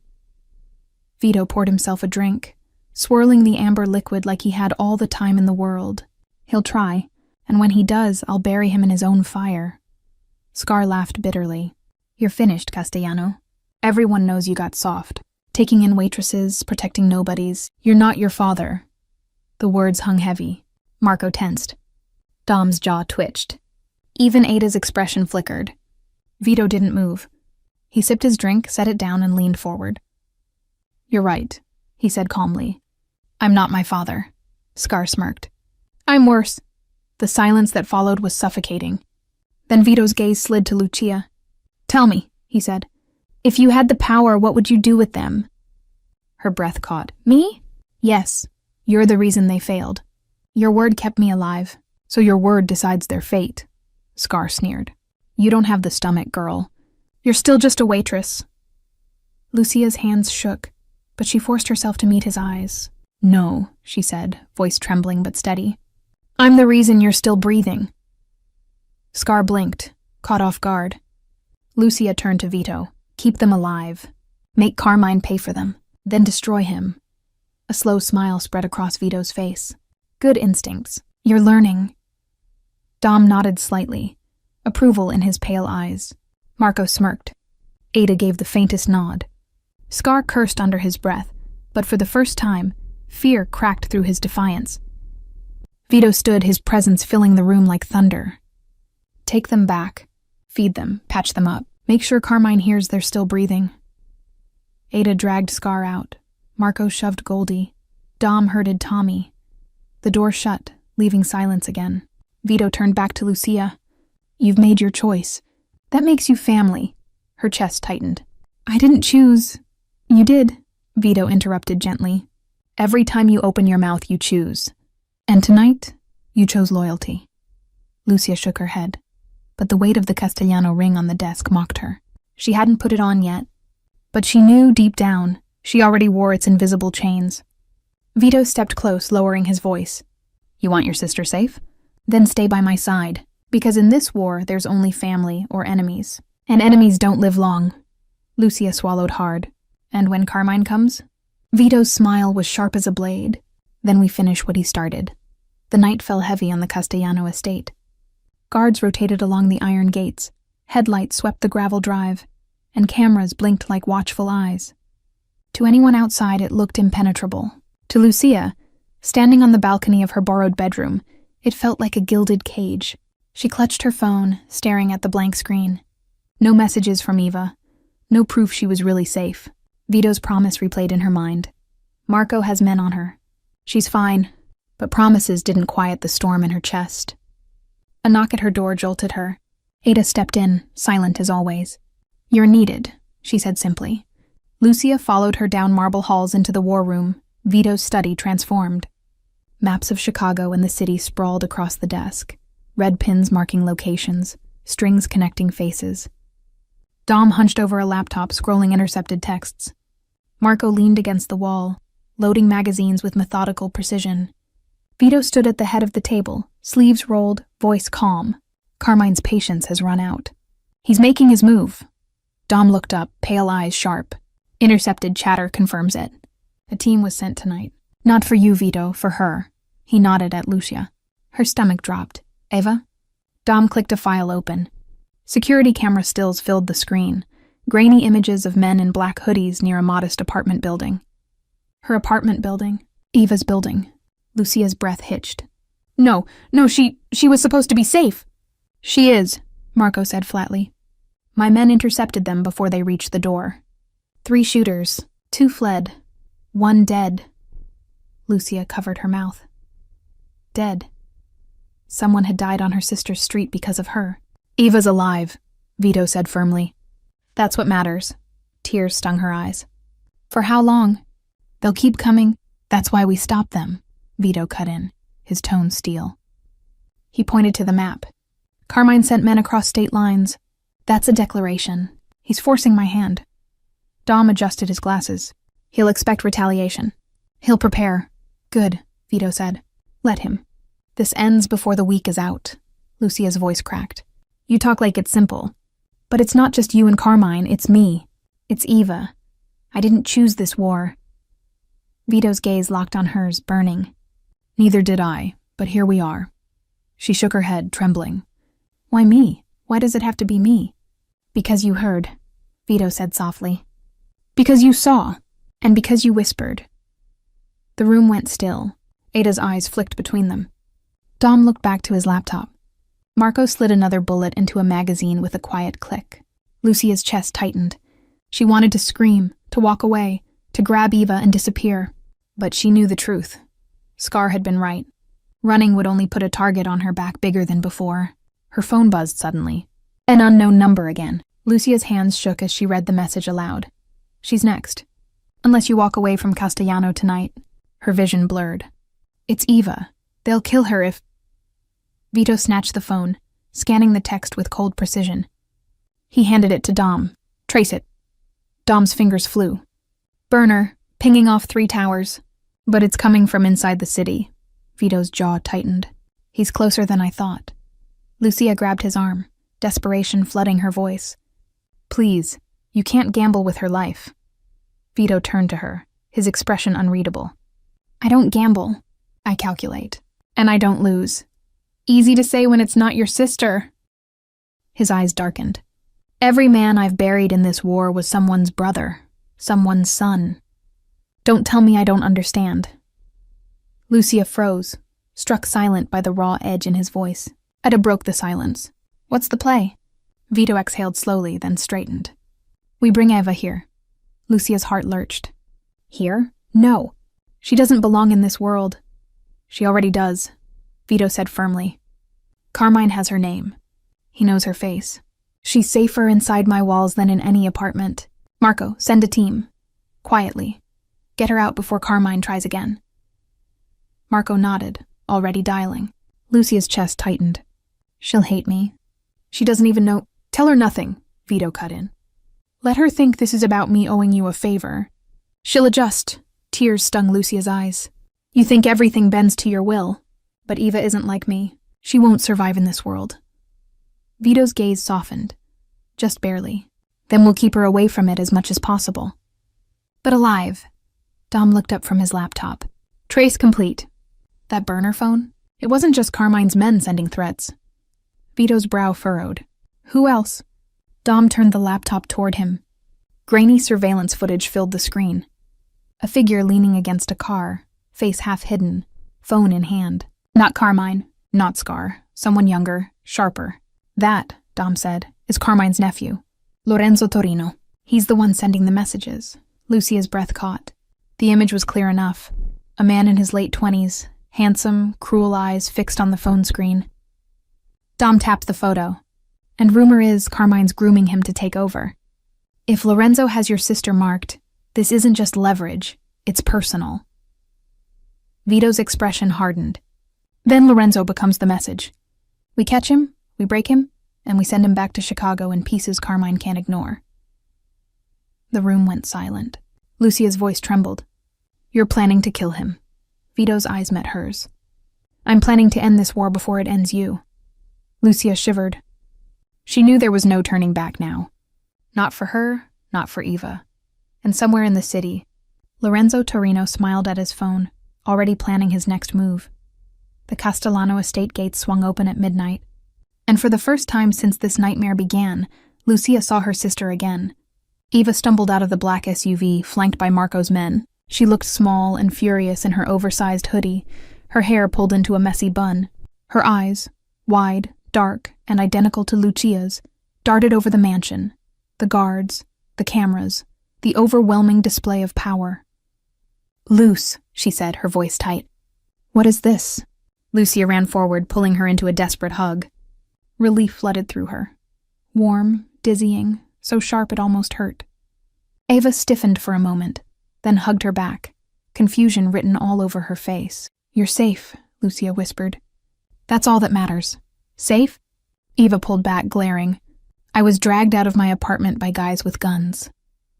Vito poured himself a drink, swirling the amber liquid like he had all the time in the world. He'll try, and when he does, I'll bury him in his own fire. Scar laughed bitterly. You're finished, Castellano. Everyone knows you got soft. Taking in waitresses, protecting nobodies. You're not your father. The words hung heavy. Marco tensed. Dom's jaw twitched. Even Ada's expression flickered. Vito didn't move. He sipped his drink, set it down, and leaned forward. You're right, he said calmly. I'm not my father. Scar smirked. I'm worse. The silence that followed was suffocating. Then Vito's gaze slid to Lucia. Tell me, he said. If you had the power, what would you do with them? Her breath caught. Me? Yes. You're the reason they failed. Your word kept me alive, so your word decides their fate. Scar sneered. You don't have the stomach, girl. You're still just a waitress. Lucia's hands shook, but she forced herself to meet his eyes. No, she said, voice trembling but steady. I'm the reason you're still breathing. Scar blinked, caught off guard. Lucia turned to Vito. Keep them alive. Make Carmine pay for them. Then destroy him. A slow smile spread across Vito's face. Good instincts. You're learning. Dom nodded slightly, approval in his pale eyes. Marco smirked. Ada gave the faintest nod. Scar cursed under his breath, but for the first time, fear cracked through his defiance. Vito stood, his presence filling the room like thunder. Take them back. Feed them, patch them up. Make sure Carmine hears they're still breathing. Ada dragged Scar out. Marco shoved Goldie. Dom herded Tommy. The door shut, leaving silence again. Vito turned back to Lucia. You've made your choice. That makes you family. Her chest tightened. I didn't choose. You did, Vito interrupted gently. Every time you open your mouth, you choose. And tonight, you chose loyalty. Lucia shook her head, but the weight of the Castellano ring on the desk mocked her. She hadn't put it on yet, but she knew deep down she already wore its invisible chains. Vito stepped close, lowering his voice. You want your sister safe? Then stay by my side, because in this war there's only family or enemies, and enemies don't live long. Lucia swallowed hard. And when Carmine comes? Vito's smile was sharp as a blade. Then we finish what he started. The night fell heavy on the Castellano estate. Guards rotated along the iron gates, headlights swept the gravel drive, and cameras blinked like watchful eyes. To anyone outside, it looked impenetrable. To Lucia, standing on the balcony of her borrowed bedroom, it felt like a gilded cage. She clutched her phone, staring at the blank screen. No messages from Eva. No proof she was really safe. Vito's promise replayed in her mind. Marco has men on her. She's fine, but promises didn't quiet the storm in her chest. A knock at her door jolted her. Ada stepped in, silent as always. You're needed, she said simply. Lucia followed her down marble halls into the war room, Vito's study transformed. Maps of Chicago and the city sprawled across the desk, red pins marking locations, strings connecting faces. Dom hunched over a laptop, scrolling intercepted texts. Marco leaned against the wall, loading magazines with methodical precision. Vito stood at the head of the table, sleeves rolled, voice calm. Carmine's patience has run out. He's making his move. Dom looked up, pale eyes sharp. Intercepted chatter confirms it. A team was sent tonight. Not for you, Vito, for her. He nodded at Lucia. Her stomach dropped. Eva? Dom clicked a file open. Security camera stills filled the screen, grainy images of men in black hoodies near a modest apartment building. Her apartment building. Eva's building. Lucia's breath hitched. No, she was supposed to be safe. She is, Marco said flatly. My men intercepted them before they reached the door. 3 shooters, 2 fled, 1 dead. Lucia covered her mouth. Dead. Someone had died on her sister's street because of her. Eva's alive, Vito said firmly. That's what matters. Tears stung her eyes. For how long? They'll keep coming. That's why we stopped them, Vito cut in, his tone steel. He pointed to the map. Carmine sent men across state lines. That's a declaration. He's forcing my hand. Dom adjusted his glasses. He'll expect retaliation. He'll prepare. Good, Vito said. Let him. This ends before the week is out. Lucia's voice cracked. You talk like it's simple. But it's not just you and Carmine, it's me. It's Eva. I didn't choose this war. Vito's gaze locked on hers, burning. Neither did I, but here we are. She shook her head, trembling. Why me? Why does it have to be me? Because you heard, Vito said softly. Because you saw, and because you whispered. The room went still. Ada's eyes flicked between them. Dom looked back to his laptop. Marco slid another bullet into a magazine with a quiet click. Lucia's chest tightened. She wanted to scream, to walk away, to grab Eva and disappear. But she knew the truth. Scar had been right. Running would only put a target on her back bigger than before. Her phone buzzed suddenly. An unknown number again. Lucia's hands shook as she read the message aloud. She's next. Unless you walk away from Castellano tonight. Her vision blurred. It's Eva. They'll kill her if... Vito snatched the phone, scanning the text with cold precision. He handed it to Dom. Trace it. Dom's fingers flew. Burner, pinging off 3 towers. But it's coming from inside the city. Vito's jaw tightened. He's closer than I thought. Lucia grabbed his arm, desperation flooding her voice. Please, you can't gamble with her life. Vito turned to her, his expression unreadable. I don't gamble. I calculate. And I don't lose. Easy to say when it's not your sister. His eyes darkened. Every man I've buried in this war was someone's brother, someone's son. Don't tell me I don't understand. Lucia froze, struck silent by the raw edge in his voice. Ida broke the silence. What's the play? Vito exhaled slowly, then straightened. We bring Eva here. Lucia's heart lurched. Here? No. She doesn't belong in this world. She already does, Vito said firmly. Carmine has her name. He knows her face. She's safer inside my walls than in any apartment. Marco, send a team. Quietly. Get her out before Carmine tries again. Marco nodded, already dialing. Lucia's chest tightened. She'll hate me. She doesn't even know. Tell her nothing, Vito cut in. Let her think this is about me owing you a favor. She'll adjust. Tears stung Lucia's eyes. You think everything bends to your will, but Eva isn't like me. She won't survive in this world. Vito's gaze softened, just barely. Then we'll keep her away from it as much as possible. But alive. Dom looked up from his laptop. Trace complete. That burner phone? It wasn't just Carmine's men sending threats. Vito's brow furrowed. Who else? Dom turned the laptop toward him. Grainy surveillance footage filled the screen. A figure leaning against a car, face half hidden, phone in hand. Not Carmine, not Scar, someone younger, sharper. That, Dom said, is Carmine's nephew, Lorenzo Torino. He's the one sending the messages. Lucia's breath caught. The image was clear enough. A man in his late 20s, handsome, cruel eyes fixed on the phone screen. Dom tapped the photo. And rumor is Carmine's grooming him to take over. If Lorenzo has your sister marked, this isn't just leverage, it's personal. Vito's expression hardened. Then Lorenzo becomes the message. We catch him, we break him, and we send him back to Chicago in pieces Carmine can't ignore. The room went silent. Lucia's voice trembled. You're planning to kill him. Vito's eyes met hers. I'm planning to end this war before it ends you. Lucia shivered. She knew there was no turning back now. Not for her, not for Eva. And somewhere in the city, Lorenzo Torino smiled at his phone, already planning his next move. The Castellano estate gates swung open at midnight. And for the first time since this nightmare began, Lucia saw her sister again. Eva stumbled out of the black SUV, flanked by Marco's men. She looked small and furious in her oversized hoodie, her hair pulled into a messy bun. Her eyes, wide, dark, and identical to Lucia's, darted over the mansion, the guards, the cameras, the overwhelming display of power. "Luce," she said, her voice tight. "What is this?" Lucia ran forward, pulling her into a desperate hug. Relief flooded through her. Warm, dizzying, so sharp it almost hurt. Ava stiffened for a moment, then hugged her back, confusion written all over her face. "You're safe," Lucia whispered. "That's all that matters." "Safe?" Eva pulled back, glaring. "I was dragged out of my apartment by guys with guns.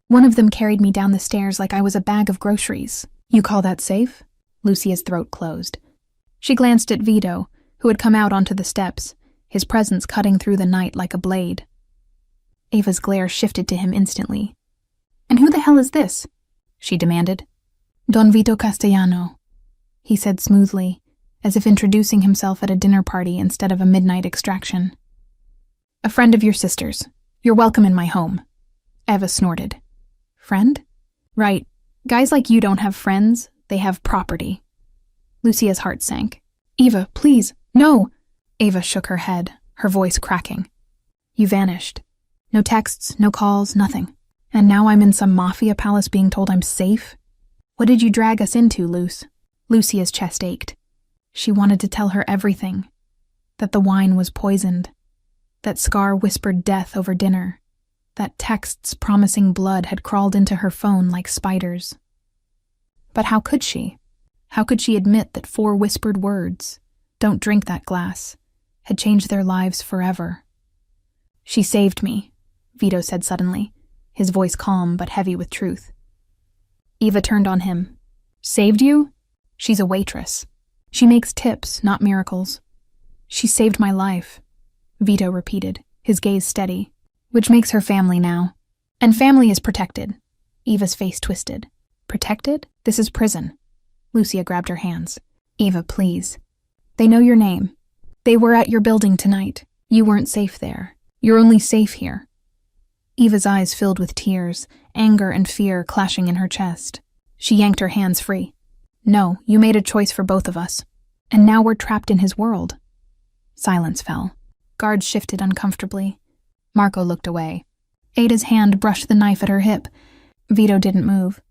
One of them carried me down the stairs like I was a bag of groceries. You call that safe?" Lucia's throat closed. She glanced at Vito, who had come out onto the steps, his presence cutting through the night like a blade. Ava's glare shifted to him instantly. "And who the hell is this?" she demanded. "Don Vito Castellano," he said smoothly, as if introducing himself at a dinner party instead of a midnight extraction. "A friend of your sister's. You're welcome in my home." Eva snorted. "Friend?" "Right. Guys like you don't have friends, they have property." Lucia's heart sank. "Eva, please, no!" Ava shook her head, her voice cracking. "You vanished. No texts, no calls, nothing. And now I'm in some Mafia palace being told I'm safe? What did you drag us into, Luce?" Lucia's chest ached. She wanted to tell her everything. That the wine was poisoned. That Scar whispered death over dinner. That texts promising blood had crawled into her phone like spiders. But how could she? How could she admit that 4 whispered words, "Don't drink that glass," had changed their lives forever? "She saved me," Vito said suddenly, his voice calm but heavy with truth. Eva turned on him. "Saved you? She's a waitress. She makes tips, not miracles." "She saved my life," Vito repeated, his gaze steady. "Which makes her family now. And family is protected." Eva's face twisted. "Protected? This is prison." Lucia grabbed her hands. "Eva, please. They know your name. They were at your building tonight. You weren't safe there. You're only safe here." Eva's eyes filled with tears, anger and fear clashing in her chest. She yanked her hands free. "No, you made a choice for both of us. And now we're trapped in his world." Silence fell. Guards shifted uncomfortably. Marco looked away. Ada's hand brushed the knife at her hip. Vito didn't move.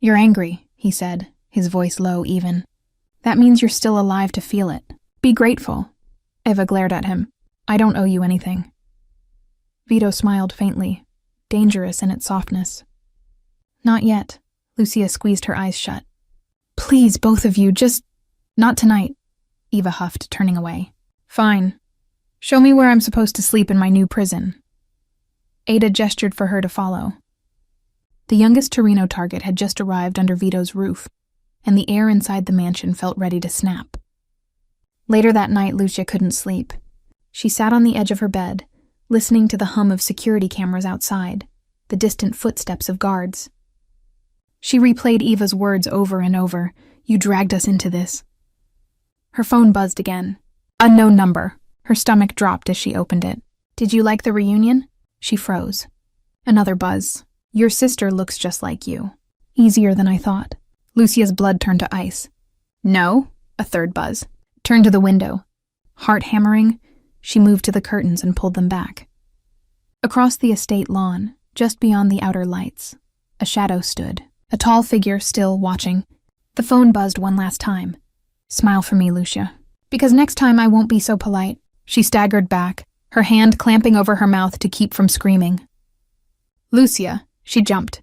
"You're angry," he said, his voice low even. "That means you're still alive to feel it. Be grateful." Eva glared at him. "I don't owe you anything." Vito smiled faintly, dangerous in its softness. "Not yet." Lucia squeezed her eyes shut. "Please, both of you, just... Not tonight," Eva huffed, turning away. "Fine. Show me where I'm supposed to sleep in my new prison." Ada gestured for her to follow. The youngest Torino target had just arrived under Vito's roof, and the air inside the mansion felt ready to snap. Later that night, Lucia couldn't sleep. She sat on the edge of her bed, listening to the hum of security cameras outside, the distant footsteps of guards. She replayed Eva's words over and over. "You dragged us into this." Her phone buzzed again. Unknown number. Her stomach dropped as she opened it. "Did you like the reunion?" She froze. Another buzz. "Your sister looks just like you." Easier than I thought. Lucia's blood turned to ice. "No?" A third buzz. Turned to the window. Heart hammering, she moved to the curtains and pulled them back. Across the estate lawn, just beyond the outer lights, a shadow stood, a tall figure still watching. The phone buzzed one last time. "Smile for me, Lucia. Because next time I won't be so polite." She staggered back, her hand clamping over her mouth to keep from screaming. "Lucia!" She jumped.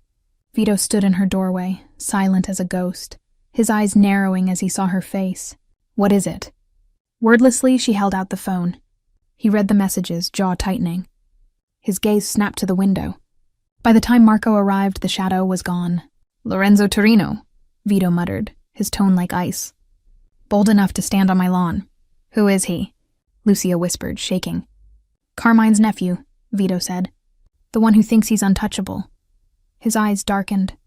Vito stood in her doorway, silent as a ghost, his eyes narrowing as he saw her face. "What is it?" Wordlessly, she held out the phone. He read the messages, jaw tightening. His gaze snapped to the window. By the time Marco arrived, the shadow was gone. "Lorenzo Torino," Vito muttered, his tone like ice. "Bold enough to stand on my lawn. Who is he?" Lucia whispered, shaking. "Carmine's nephew," Vito said. "The one who thinks he's untouchable." His eyes darkened.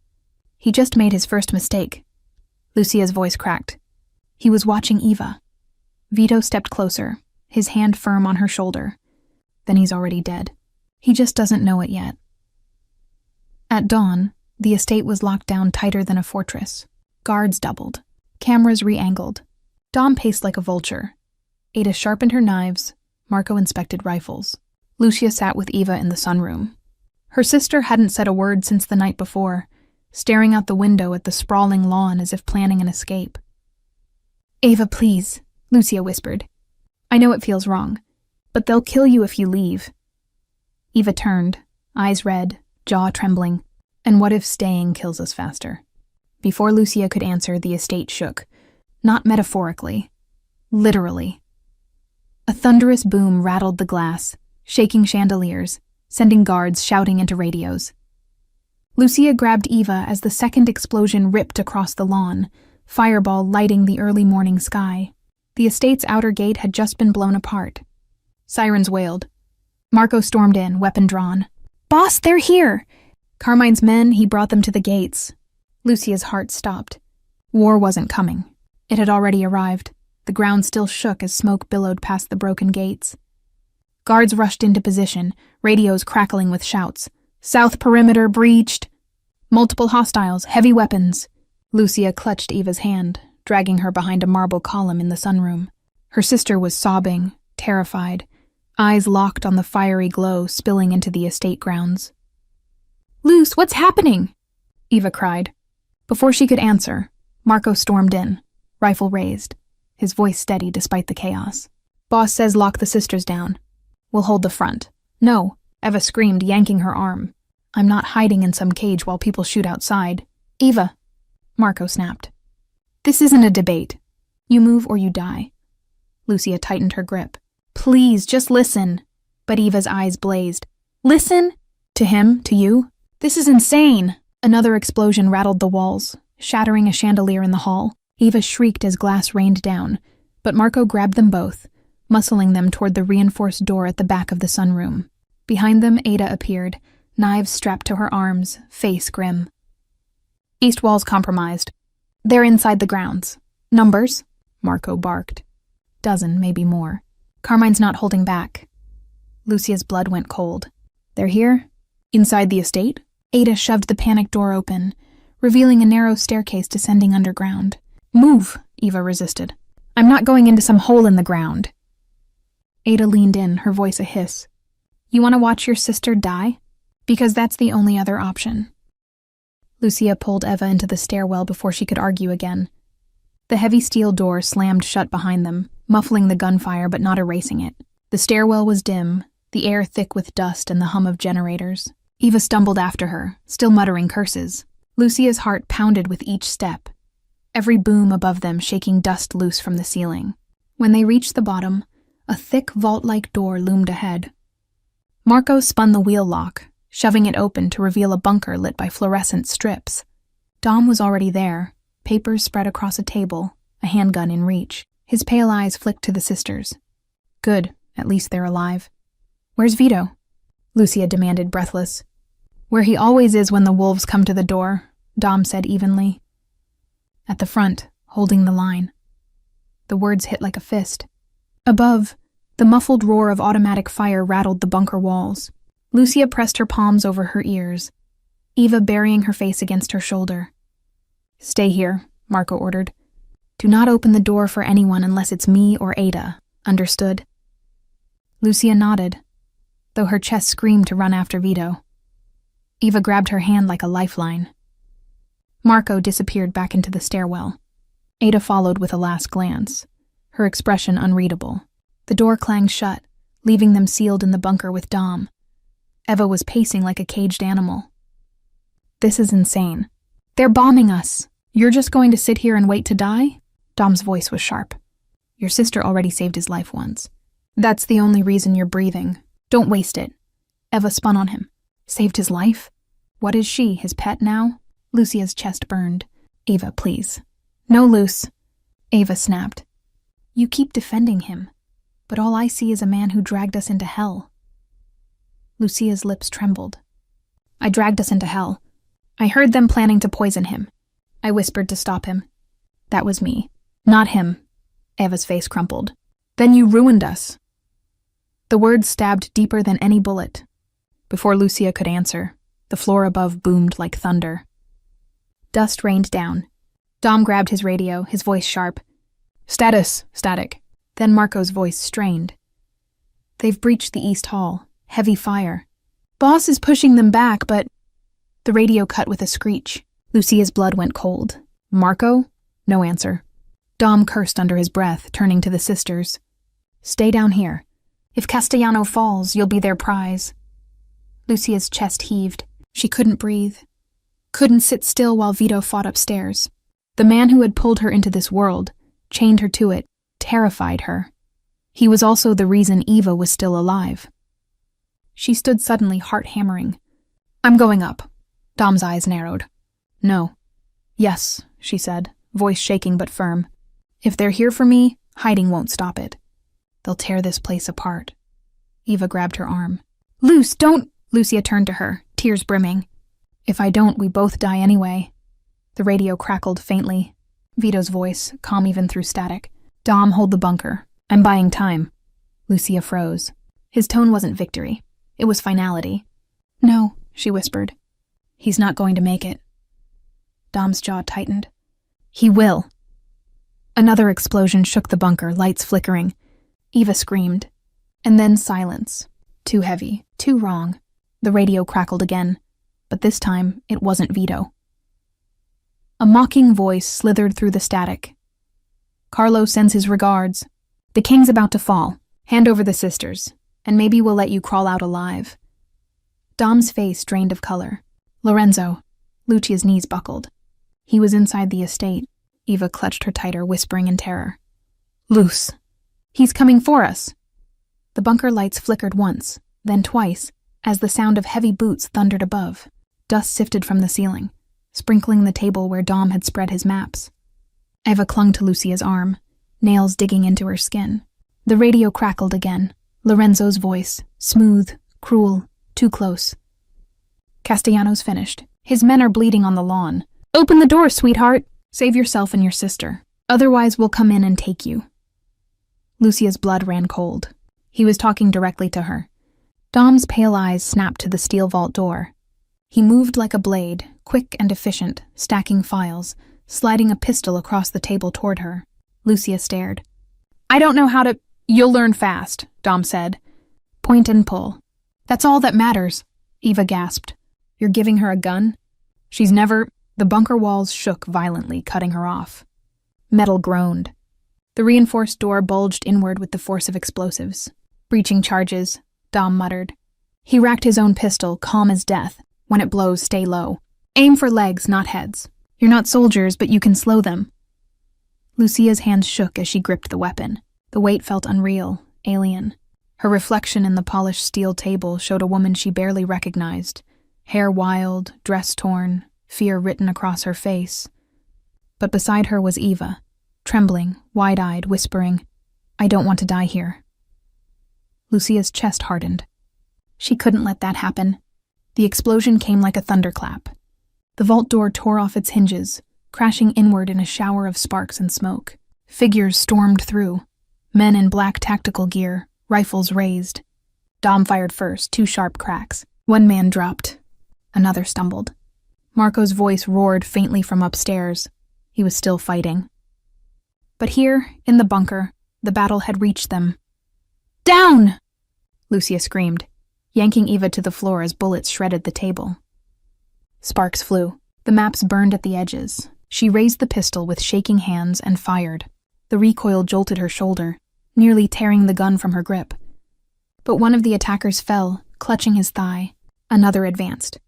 "He just made his first mistake." Lucia's voice cracked. He was watching Eva. Vito stepped closer, his hand firm on her shoulder. "Then he's already dead. He just doesn't know it yet." At dawn, the estate was locked down tighter than a fortress. Guards doubled. Cameras re-angled. Dom paced like a vulture. Ada sharpened her knives. Marco inspected rifles. Lucia sat with Eva in the sunroom. Her sister hadn't said a word since the night before, staring out the window at the sprawling lawn as if planning an escape. "Eva, please," Lucia whispered. "I know it feels wrong, but they'll kill you if you leave." Eva turned, eyes red, jaw trembling. "And what if staying kills us faster?" Before Lucia could answer, the estate shook. Not metaphorically. Literally. A thunderous boom rattled the glass, shaking chandeliers, sending guards shouting into radios. Lucia grabbed Eva as the second explosion ripped across the lawn, fireball lighting the early morning sky. The estate's outer gate had just been blown apart. Sirens wailed. Marco stormed in, weapon drawn. "Boss, they're here!" Carmine's men, he brought them to the gates. Lucia's heart stopped. War wasn't coming. It had already arrived. The ground still shook as smoke billowed past the broken gates. Guards rushed into position, radios crackling with shouts. "South perimeter breached!" "Multiple hostiles, heavy weapons!" Lucia clutched Eva's hand, dragging her behind a marble column in the sunroom. Her sister was sobbing, terrified, eyes locked on the fiery glow spilling into the estate grounds. "Luce, what's happening?" Eva cried. Before she could answer, Marco stormed in, rifle raised, his voice steady despite the chaos. "Boss says lock the sisters down. We'll hold the front." "No," Eva screamed, yanking her arm. "I'm not hiding in some cage while people shoot outside." "Eva," Marco snapped. "This isn't a debate. You move or you die." Lucia tightened her grip. "Please, just listen." But Eva's eyes blazed. "Listen? To him? To you? This is insane." Another explosion rattled the walls, shattering a chandelier in the hall. Eva shrieked as glass rained down, but Marco grabbed them both, muscling them toward the reinforced door at the back of the sunroom. Behind them, Ada appeared, knives strapped to her arms, face grim. "East wall's compromised. They're inside the grounds." "Numbers?" Marco barked. "Dozen, maybe more. Carmine's not holding back." Lucia's blood went cold. "They're here? Inside the estate?" Ada shoved the panic door open, revealing a narrow staircase descending underground. "Move," Eva resisted. "I'm not going into some hole in the ground." Ada leaned in, her voice a hiss. "You want to watch your sister die? Because that's the only other option." Lucia pulled Eva into the stairwell before she could argue again. The heavy steel door slammed shut behind them, muffling the gunfire but not erasing it. The stairwell was dim, the air thick with dust and the hum of generators. Eva stumbled after her, still muttering curses. Lucia's heart pounded with each step, every boom above them shaking dust loose from the ceiling. When they reached the bottom, a thick vault-like door loomed ahead. Marco spun the wheel lock, shoving it open to reveal a bunker lit by fluorescent strips. Dom was already there, papers spread across a table, a handgun in reach. His pale eyes flicked to the sisters. "Good, at least they're alive." "Where's Vito?" Lucia demanded, breathless. "Where he always is when the wolves come to the door," Dom said evenly. "At the front, holding the line." The words hit like a fist. Above, the muffled roar of automatic fire rattled the bunker walls. Lucia pressed her palms over her ears, Eva burying her face against her shoulder. "Stay here," Marco ordered. "Do not open the door for anyone unless it's me or Ada. Understood?" Lucia nodded, though her chest screamed to run after Vito. Eva grabbed her hand like a lifeline. Marco disappeared back into the stairwell. Ada followed with a last glance, her expression unreadable. The door clanged shut, leaving them sealed in the bunker with Dom. Eva was pacing like a caged animal. "This is insane. They're bombing us. You're just going to sit here and wait to die?" Dom's voice was sharp. "Your sister already saved his life once. That's the only reason you're breathing. Don't waste it." Eva spun on him. "Saved his life? What is she, his pet now?" Lucia's chest burned. "Eva, please." "No, Luce." Eva snapped. "You keep defending him, but all I see is a man who dragged us into hell." Lucia's lips trembled. "I dragged us into hell. I heard them planning to poison him. I whispered to stop him. That was me. Not him." Eva's face crumpled. "Then you ruined us." The words stabbed deeper than any bullet. Before Lucia could answer, the floor above boomed like thunder. Dust rained down. Dom grabbed his radio, his voice sharp. "Status, static." Then Marco's voice strained. "They've breached the East Hall. Heavy fire. Boss is pushing them back, but... The radio cut with a screech. Lucia's blood went cold. Marco? No answer. Dom cursed under his breath, turning to the sisters. Stay down here. If Castellano falls, you'll be their prize. Lucia's chest heaved. She couldn't breathe. Couldn't sit still while Vito fought upstairs. The man who had pulled her into this world, chained her to it, terrified her. He was also the reason Eva was still alive. She stood suddenly, heart hammering. I'm going up. Dom's eyes narrowed. No. Yes, she said, voice shaking but firm. If they're here for me, hiding won't stop it. They'll tear this place apart. Eva grabbed her arm. Luce, don't! Lucia turned to her, tears brimming. If I don't, we both die anyway. The radio crackled faintly. Vito's voice, calm even through static. Dom, hold the bunker. I'm buying time. Lucia froze. His tone wasn't victory. It was finality. No, she whispered. He's not going to make it. Dom's jaw tightened. He will. Another explosion shook the bunker, lights flickering. Eva screamed. And then silence. Too heavy, too wrong. The radio crackled again, but this time it wasn't Vito. A mocking voice slithered through the static. Carlo sends his regards. The king's about to fall. Hand over the sisters, and maybe we'll let you crawl out alive. Dom's face drained of color. Lorenzo. Lucia's knees buckled. He was inside the estate. Eva clutched her tighter, whispering in terror. Luce. He's coming for us. The bunker lights flickered once, then twice, as the sound of heavy boots thundered above. Dust sifted from the ceiling, sprinkling the table where Dom had spread his maps. Eva clung to Lucia's arm, nails digging into her skin. The radio crackled again. Lorenzo's voice, smooth, cruel, too close. Castellano's finished. His men are bleeding on the lawn. Open the door, sweetheart. Save yourself and your sister. Otherwise, we'll come in and take you. Lucia's blood ran cold. He was talking directly to her. Dom's pale eyes snapped to the steel vault door. He moved like a blade, quick and efficient, stacking files, sliding a pistol across the table toward her. Lucia stared. I don't know how to... You'll learn fast, Dom said. Point and pull. That's all that matters, Eva gasped. You're giving her a gun? She's never... The bunker walls shook violently, cutting her off. Metal groaned. The reinforced door bulged inward with the force of explosives. Breaching charges, Dom muttered. He racked his own pistol, calm as death. When it blows, stay low. Aim for legs, not heads. You're not soldiers, but you can slow them. Lucia's hands shook as she gripped the weapon. The weight felt unreal, alien. Her reflection in the polished steel table showed a woman she barely recognized. Hair wild, dress torn, fear written across her face. But beside her was Eva, trembling, wide-eyed, whispering, I don't want to die here. Lucia's chest hardened. She couldn't let that happen. The explosion came like a thunderclap. The vault door tore off its hinges, crashing inward in a shower of sparks and smoke. Figures stormed through. Men in black tactical gear, rifles raised. Dom fired first, 2 sharp cracks. One man dropped. Another stumbled. Marco's voice roared faintly from upstairs. He was still fighting. But here, in the bunker, the battle had reached them. Down! Lucia screamed, yanking Eva to the floor as bullets shredded the table. Sparks flew. The maps burned at the edges. She raised the pistol with shaking hands and fired. The recoil jolted her shoulder, nearly tearing the gun from her grip. But one of the attackers fell, clutching his thigh. Another advanced.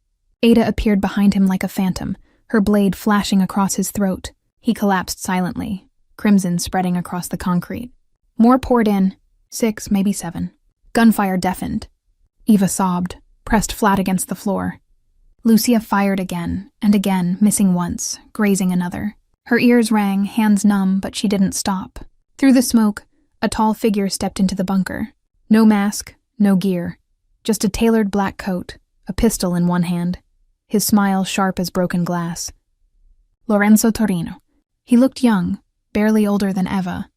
Ada appeared behind him like a phantom, her blade flashing across his throat. He collapsed silently, crimson spreading across the concrete. More poured in, 6, maybe 7. Gunfire deafened. Eva sobbed, pressed flat against the floor. Lucia fired again and again, missing once, grazing another. Her ears rang, hands numb, but she didn't stop. Through the smoke, a tall figure stepped into the bunker. No mask, no gear, just a tailored black coat, a pistol in one hand, his smile sharp as broken glass. Lorenzo Torino. He looked young, barely older than Eva,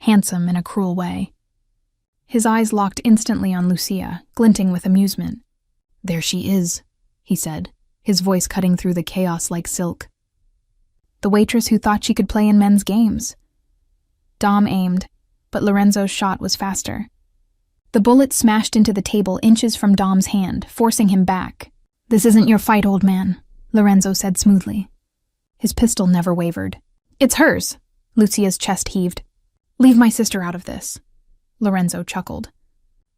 handsome in a cruel way. His eyes locked instantly on Lucia, glinting with amusement. There she is, he said, his voice cutting through the chaos like silk. The waitress who thought she could play in men's games. Dom aimed, but Lorenzo's shot was faster. The bullet smashed into the table inches from Dom's hand, forcing him back. "This isn't your fight, old man," Lorenzo said smoothly. His pistol never wavered. "It's hers," Lucia's chest heaved. "Leave my sister out of this," Lorenzo chuckled.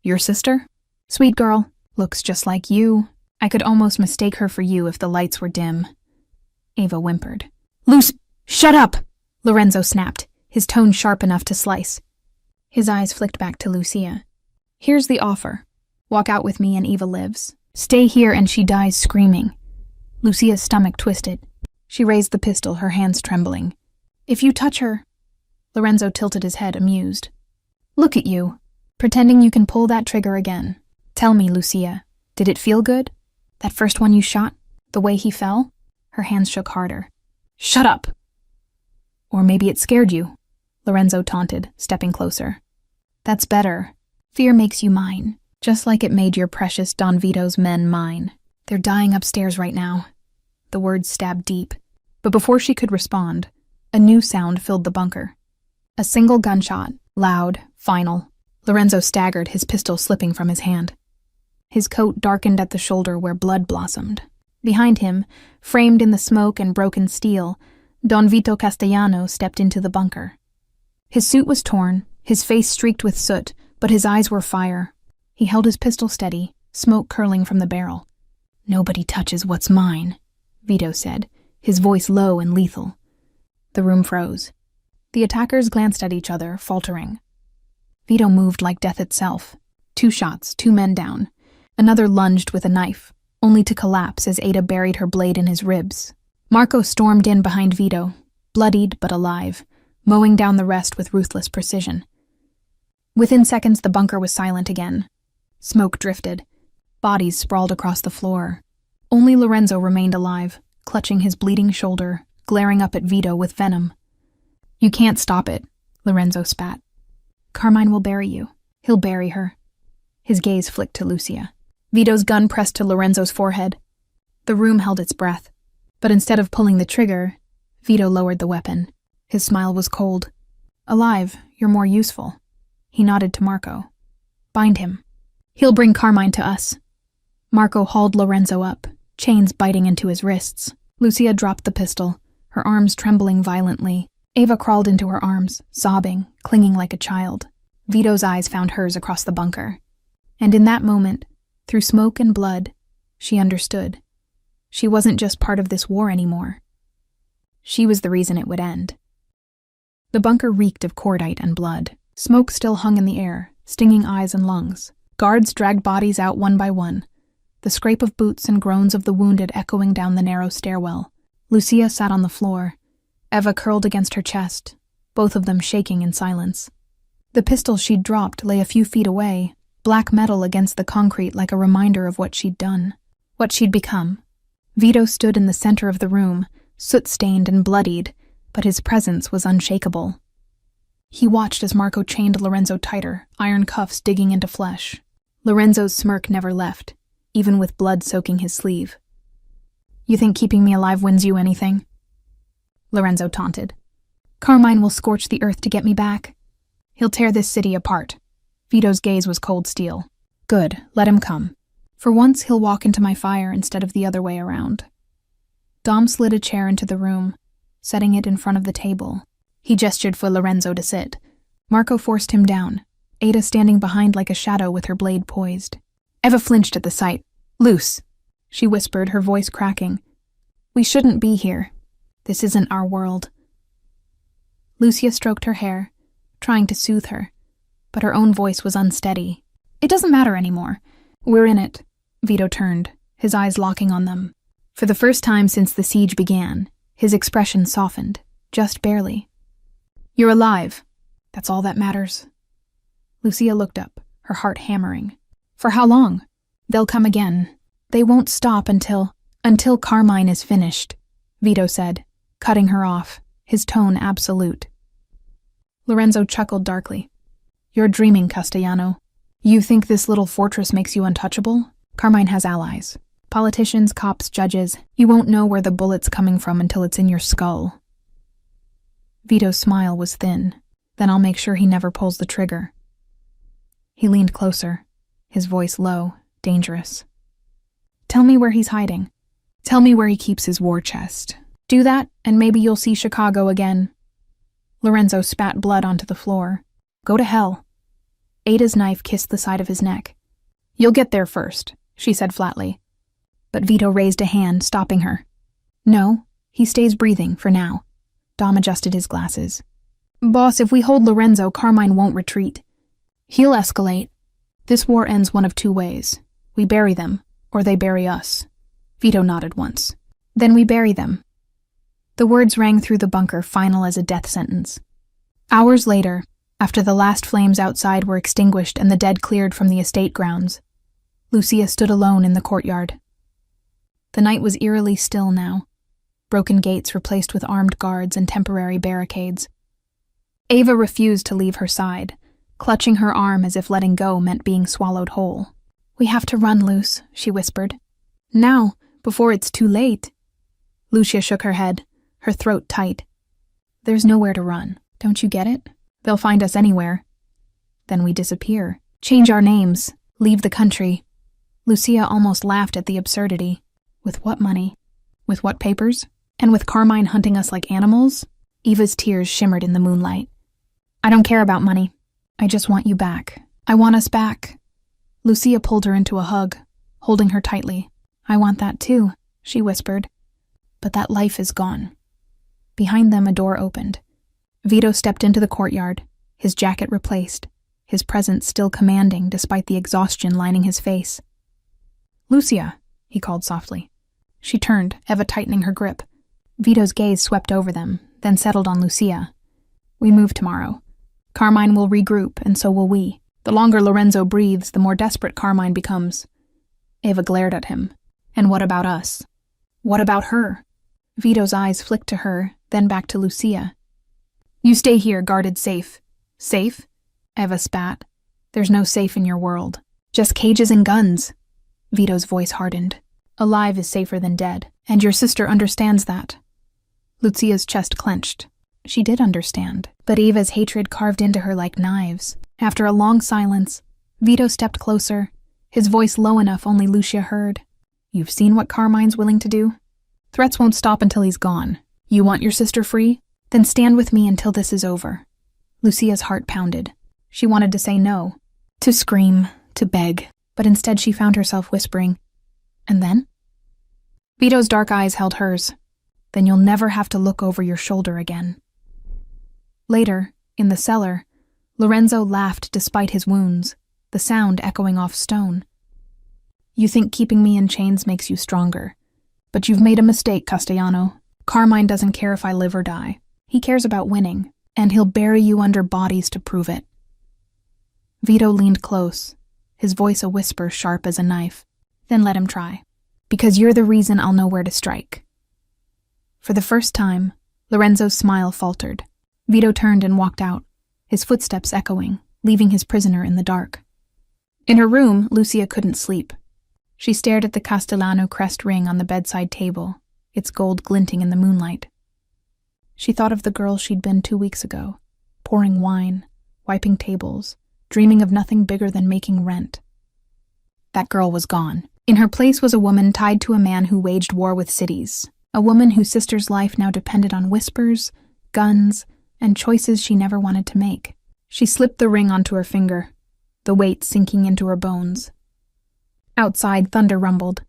"Your sister? Sweet girl. Looks just like you. I could almost mistake her for you if the lights were dim." Ava whimpered. Shut up!" Lorenzo snapped, his tone sharp enough to slice. His eyes flicked back to Lucia. "Here's the offer. Walk out with me and Eva lives. Stay here and she dies screaming." Lucia's stomach twisted. She raised the pistol, her hands trembling. "If you touch her..." Lorenzo tilted his head, amused. "Look at you, pretending you can pull that trigger again. Tell me, Lucia, did it feel good? That first one you shot? The way he fell?" Her hands shook harder. "Shut up!" "Or maybe it scared you," Lorenzo taunted, stepping closer. "That's better. Fear makes you mine, just like it made your precious Don Vito's men mine. They're dying upstairs right now." The words stabbed deep, but before she could respond, a new sound filled the bunker. A single gunshot, loud, final. Lorenzo staggered, his pistol slipping from his hand. His coat darkened at the shoulder where blood blossomed. Behind him, framed in the smoke and broken steel, Don Vito Castellano stepped into the bunker. His suit was torn, his face streaked with soot, but his eyes were fire. He held his pistol steady, smoke curling from the barrel. "Nobody touches what's mine," Vito said, his voice low and lethal. The room froze. The attackers glanced at each other, faltering. Vito moved like death itself. 2 shots, 2 men down. Another lunged with a knife, only to collapse as Ada buried her blade in his ribs. Marco stormed in behind Vito, bloodied but alive, mowing down the rest with ruthless precision. Within seconds, the bunker was silent again. Smoke drifted. Bodies sprawled across the floor. Only Lorenzo remained alive, clutching his bleeding shoulder, glaring up at Vito with venom. "You can't stop it," Lorenzo spat. "Carmine will bury you. He'll bury her." His gaze flicked to Lucia. Vito's gun pressed to Lorenzo's forehead. The room held its breath. But instead of pulling the trigger, Vito lowered the weapon. His smile was cold. "Alive, you're more useful." He nodded to Marco. "Bind him. He'll bring Carmine to us." Marco hauled Lorenzo up, chains biting into his wrists. Lucia dropped the pistol, her arms trembling violently. Ava crawled into her arms, sobbing, clinging like a child. Vito's eyes found hers across the bunker. And in that moment, through smoke and blood, she understood. She wasn't just part of this war anymore. She was the reason it would end. The bunker reeked of cordite and blood. Smoke still hung in the air, stinging eyes and lungs. Guards dragged bodies out one by one, the scrape of boots and groans of the wounded echoing down the narrow stairwell. Lucia sat on the floor, Eva curled against her chest, both of them shaking in silence. The pistol she'd dropped lay a few feet away, black metal against the concrete like a reminder of what she'd done, what she'd become. Vito stood in the center of the room, soot-stained and bloodied, but his presence was unshakable. He watched as Marco chained Lorenzo tighter, iron cuffs digging into flesh. Lorenzo's smirk never left, even with blood soaking his sleeve. "You think keeping me alive wins you anything?" Lorenzo taunted. "Carmine will scorch the earth to get me back. He'll tear this city apart." Vito's gaze was cold steel. "Good, let him come. For once he'll walk into my fire instead of the other way around." Dom slid a chair into the room, setting it in front of the table. He gestured for Lorenzo to sit. Marco forced him down, Ada standing behind like a shadow with her blade poised. Eva flinched at the sight. "Luce," she whispered, her voice cracking. "We shouldn't be here. This isn't our world." Lucia stroked her hair, trying to soothe her, but her own voice was unsteady. "It doesn't matter anymore. We're in it." Vito turned, his eyes locking on them. For the first time since the siege began, his expression softened, just barely. "You're alive. That's all that matters." Lucia looked up, her heart hammering. "For how long? They'll come again. They won't stop until Carmine is finished," Vito said, cutting her off, his tone absolute. Lorenzo chuckled darkly. "You're dreaming, Castellano. You think this little fortress makes you untouchable? Carmine has allies. Politicians, cops, judges. You won't know where the bullet's coming from until it's in your skull." Vito's smile was thin. "Then I'll make sure he never pulls the trigger." He leaned closer, his voice low, dangerous. Tell me where he's hiding. Tell me where he keeps his war chest. Do that, and maybe you'll see Chicago again. Lorenzo spat blood onto the floor. Go to hell. Ada's knife kissed the side of his neck. You'll get there first, she said flatly. But Vito raised a hand, stopping her. No, he stays breathing, for now. Dom adjusted his glasses. Boss, if we hold Lorenzo, Carmine won't retreat. He'll escalate. This war ends one of two ways. We bury them, or they bury us. Vito nodded once. Then we bury them. The words rang through the bunker, final as a death sentence. Hours later, after the last flames outside were extinguished and the dead cleared from the estate grounds, Lucia stood alone in the courtyard. The night was eerily still now, broken gates replaced with armed guards and temporary barricades. Ava refused to leave her side, clutching her arm as if letting go meant being swallowed whole. We have to run, Luce, she whispered. Now, before it's too late. Lucia shook her head, her throat tight. There's nowhere to run, don't you get it? They'll find us anywhere. Then we disappear. Change our names. Leave the country. Lucia almost laughed at the absurdity. With what money? With what papers? And with Carmine hunting us like animals? Eva's tears shimmered in the moonlight. I don't care about money. I just want you back. I want us back. Lucia pulled her into a hug, holding her tightly. I want that too, she whispered. But that life is gone. Behind them, a door opened. Vito stepped into the courtyard, his jacket replaced, his presence still commanding despite the exhaustion lining his face. Lucia, he called softly. She turned, Eva tightening her grip. Vito's gaze swept over them, then settled on Lucia. We move tomorrow. Carmine will regroup, and so will we. The longer Lorenzo breathes, the more desperate Carmine becomes. Eva glared at him. And what about us? What about her? Vito's eyes flicked to her, then back to Lucia. You stay here, guarded safe. Safe? Eva spat. There's no safe in your world. Just cages and guns. Vito's voice hardened. Alive is safer than dead, and your sister understands that. Lucia's chest clenched. She did understand, but Eva's hatred carved into her like knives. After a long silence, Vito stepped closer, his voice low enough only Lucia heard. You've seen what Carmine's willing to do? Threats won't stop until he's gone. You want your sister free? Then stand with me until this is over. Lucia's heart pounded. She wanted to say no, to scream, to beg, but instead she found herself whispering, and then? Vito's dark eyes held hers. Then you'll never have to look over your shoulder again. Later, in the cellar, Lorenzo laughed despite his wounds, the sound echoing off stone. You think keeping me in chains makes you stronger, but you've made a mistake, Castellano. Carmine doesn't care if I live or die. He cares about winning, and he'll bury you under bodies to prove it. Vito leaned close, his voice a whisper sharp as a knife. Then let him try. Because you're the reason I'll know where to strike. For the first time, Lorenzo's smile faltered. Vito turned and walked out, his footsteps echoing, leaving his prisoner in the dark. In her room, Lucia couldn't sleep. She stared at the Castellano crest ring on the bedside table, its gold glinting in the moonlight. She thought of the girl she'd been 2 weeks ago, pouring wine, wiping tables, dreaming of nothing bigger than making rent. That girl was gone. In her place was a woman tied to a man who waged war with cities, a woman whose sister's life now depended on whispers, guns, and choices she never wanted to make. She slipped the ring onto her finger, the weight sinking into her bones. Outside, thunder rumbled,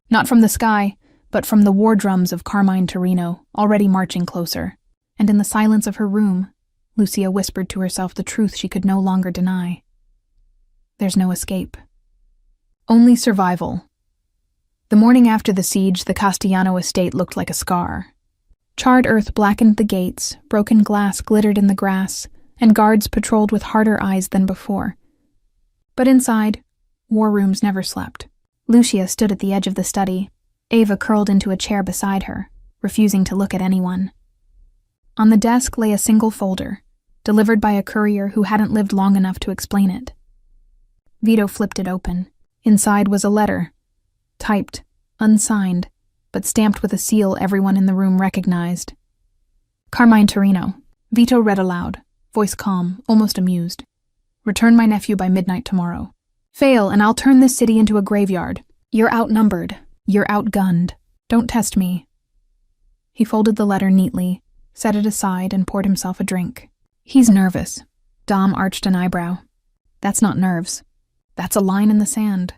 not from the sky, but from the war drums of Carmine Torino, already marching closer. And in the silence of her room, Lucia whispered to herself the truth she could no longer deny. There's no escape. Only survival. The morning after the siege, the Castellano estate looked like a scar. Charred earth blackened the gates, broken glass glittered in the grass, and guards patrolled with harder eyes than before. But inside, war rooms never slept. Lucia stood at the edge of the study, Ava curled into a chair beside her, refusing to look at anyone. On the desk lay a single folder, delivered by a courier who hadn't lived long enough to explain it. Vito flipped it open. Inside was a letter, typed, unsigned, but stamped with a seal everyone in the room recognized. Carmine Torino. Vito read aloud, voice calm, almost amused. Return my nephew by midnight tomorrow. Fail, and I'll turn this city into a graveyard. You're outnumbered. You're outgunned. Don't test me." He folded the letter neatly, set it aside, and poured himself a drink. "He's nervous." Dom arched an eyebrow. "That's not nerves. That's a line in the sand."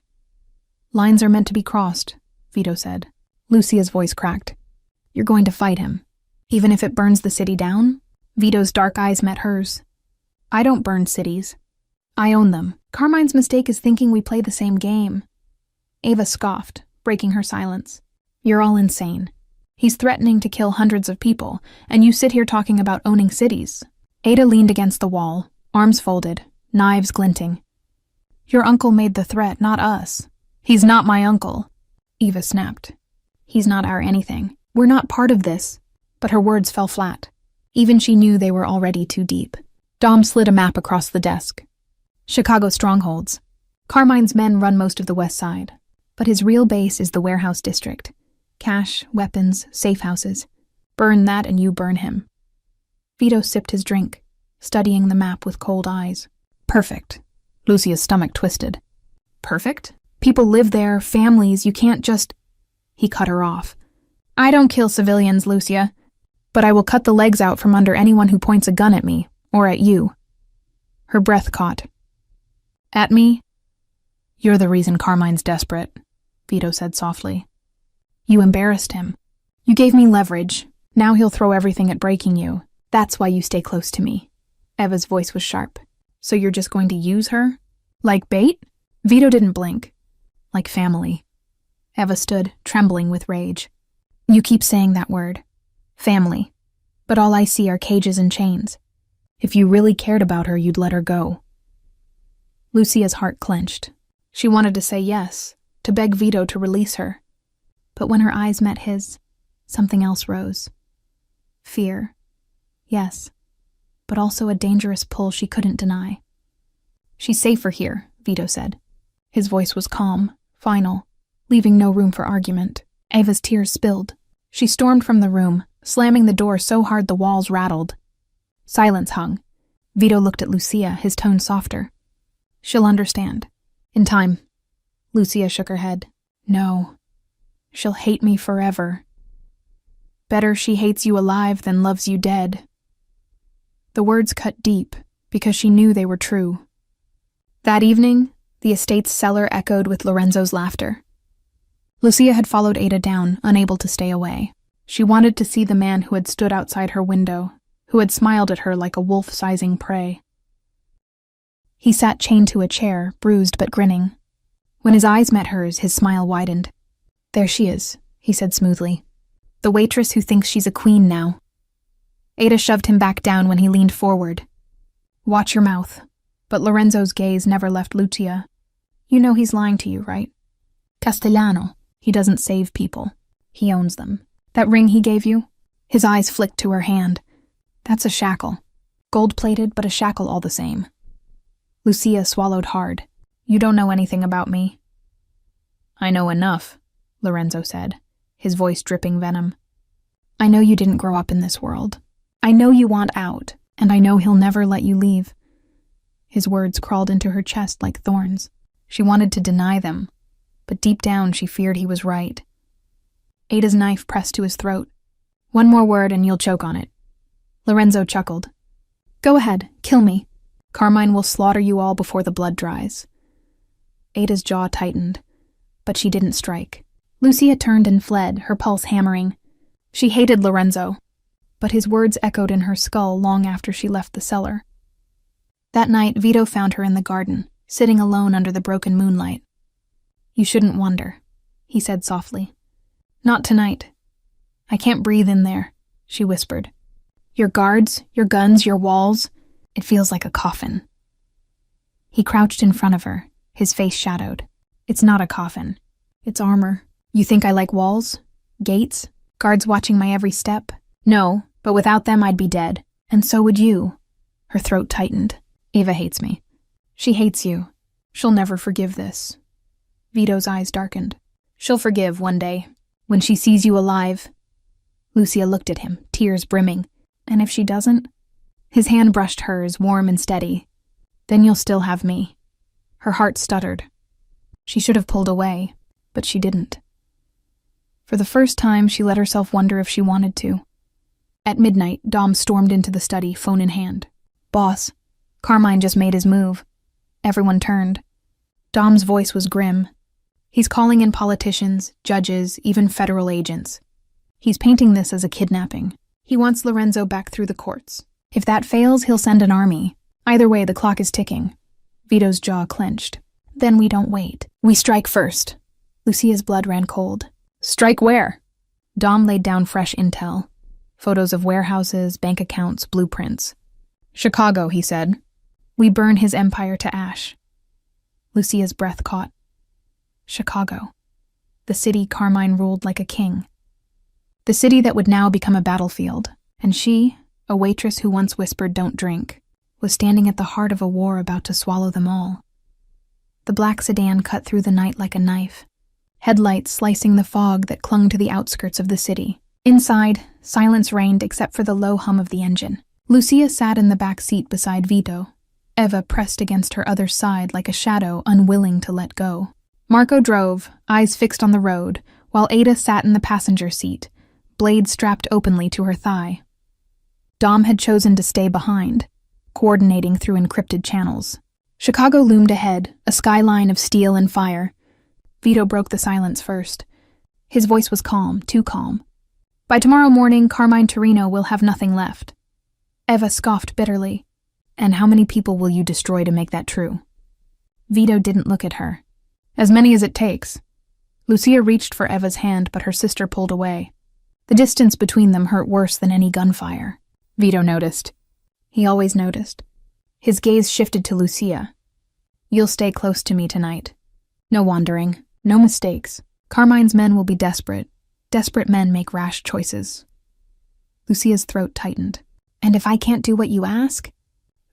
"Lines are meant to be crossed," Vito said. Lucia's voice cracked. "You're going to fight him, even if it burns the city down?" Vito's dark eyes met hers. "I don't burn cities. I own them. Carmine's mistake is thinking we play the same game." Ava scoffed, breaking her silence. "You're all insane. He's threatening to kill hundreds of people, and you sit here talking about owning cities." Ada leaned against the wall, arms folded, knives glinting. "Your uncle made the threat, not us." "He's not my uncle," Eva snapped. "He's not our anything. We're not part of this." But her words fell flat. Even she knew they were already too deep. Dom slid a map across the desk. "Chicago strongholds. Carmine's men run most of the west side, but his real base is the warehouse district. Cash, weapons, safe houses. Burn that and you burn him." Vito sipped his drink, studying the map with cold eyes. "Perfect." Lucia's stomach twisted. "Perfect? People live there, families, you can't just—" He cut her off. "I don't kill civilians, Lucia, but I will cut the legs out from under anyone who points a gun at me, or at you." Her breath caught. "At me? You're the reason Carmine's desperate," Vito said softly. "You embarrassed him. You gave me leverage. Now he'll throw everything at breaking you. That's why you stay close to me." Eva's voice was sharp. "So you're just going to use her? Like bait?" Vito didn't blink. "Like family." Eva stood, trembling with rage. "You keep saying that word. Family. But all I see are cages and chains. If you really cared about her, you'd let her go." Lucia's heart clenched. She wanted to say yes, to beg Vito to release her. But when her eyes met his, something else rose. Fear. Yes, but also a dangerous pull she couldn't deny. "She's safer here," Vito said. His voice was calm, final, leaving no room for argument. Ava's tears spilled. She stormed from the room, slamming the door so hard the walls rattled. Silence hung. Vito looked at Lucia, his tone softer. "She'll understand. In time." Lucia shook her head. "No. She'll hate me forever. Better she hates you alive than loves you dead." The words cut deep, because she knew they were true. That evening, the estate's cellar echoed with Lorenzo's laughter. Lucia had followed Ada down, unable to stay away. She wanted to see the man who had stood outside her window, who had smiled at her like a wolf sizing prey. He sat chained to a chair, bruised but grinning. When his eyes met hers, his smile widened. "There she is," he said smoothly. "The waitress who thinks she's a queen now." Ada shoved him back down when he leaned forward. "Watch your mouth." But Lorenzo's gaze never left Lucia. "You know he's lying to you, right? Castellano. He doesn't save people. He owns them. That ring he gave you?" His eyes flicked to her hand. "That's a shackle. Gold-plated, but a shackle all the same." Lucia swallowed hard. "You don't know anything about me." "I know enough," Lorenzo said, his voice dripping venom. "I know you didn't grow up in this world. I know you want out, and I know he'll never let you leave." His words crawled into her chest like thorns. She wanted to deny them, but deep down she feared he was right. Ada's knife pressed to his throat. "One more word and you'll choke on it." Lorenzo chuckled. "Go ahead, kill me. Carmine will slaughter you all before the blood dries." Ada's jaw tightened, but she didn't strike. Lucia turned and fled, her pulse hammering. She hated Lorenzo, but his words echoed in her skull long after she left the cellar. That night, Vito found her in the garden, sitting alone under the broken moonlight. "You shouldn't wonder," he said softly. "Not tonight. I can't breathe in there," she whispered. "Your guards, your guns, your walls, it feels like a coffin." He crouched in front of her, his face shadowed. "It's not a coffin. It's armor. You think I like walls? Gates? Guards watching my every step? No, but without them I'd be dead. And so would you." Her throat tightened. "Ava hates me." "She hates you. She'll never forgive this." Vito's eyes darkened. "She'll forgive one day, when she sees you alive." Lucia looked at him, tears brimming. "And if she doesn't?" His hand brushed hers, warm and steady. Then you'll still have me. Her heart stuttered. She should have pulled away, but she didn't. For the first time, she let herself wonder if she wanted to. At midnight, Dom stormed into the study, phone in hand. "Boss, Carmine just made his move." Everyone turned. Dom's voice was grim. "He's calling in politicians, judges, even federal agents. He's painting this as a kidnapping. He wants Lorenzo back through the courts. If that fails, he'll send an army. Either way, the clock is ticking." Vito's jaw clenched. "Then we don't wait. We strike first." Lucia's blood ran cold. "Strike where?" Dom laid down fresh intel. Photos of warehouses, bank accounts, blueprints. "Chicago," he said. "We burn his empire to ash." Lucia's breath caught. Chicago. The city Carmine ruled like a king. The city that would now become a battlefield. And she, a waitress who once whispered, "Don't drink," was standing at the heart of a war about to swallow them all. The black sedan cut through the night like a knife, headlights slicing the fog that clung to the outskirts of the city. Inside, silence reigned except for the low hum of the engine. Lucia sat in the back seat beside Vito, Eva pressed against her other side like a shadow, unwilling to let go. Marco drove, eyes fixed on the road, while Ada sat in the passenger seat, blade strapped openly to her thigh. Dom had chosen to stay behind, coordinating through encrypted channels. Chicago loomed ahead, a skyline of steel and fire. Vito broke the silence first. His voice was calm, too calm. "By tomorrow morning, Carmine Torino will have nothing left." Eva scoffed bitterly. "And how many people will you destroy to make that true?" Vito didn't look at her. "As many as it takes." Lucia reached for Eva's hand, but her sister pulled away. The distance between them hurt worse than any gunfire. Vito noticed. He always noticed. His gaze shifted to Lucia. "You'll stay close to me tonight. No wandering, no mistakes. Carmine's men will be desperate. Desperate men make rash choices." Lucia's throat tightened. "And if I can't do what you ask?"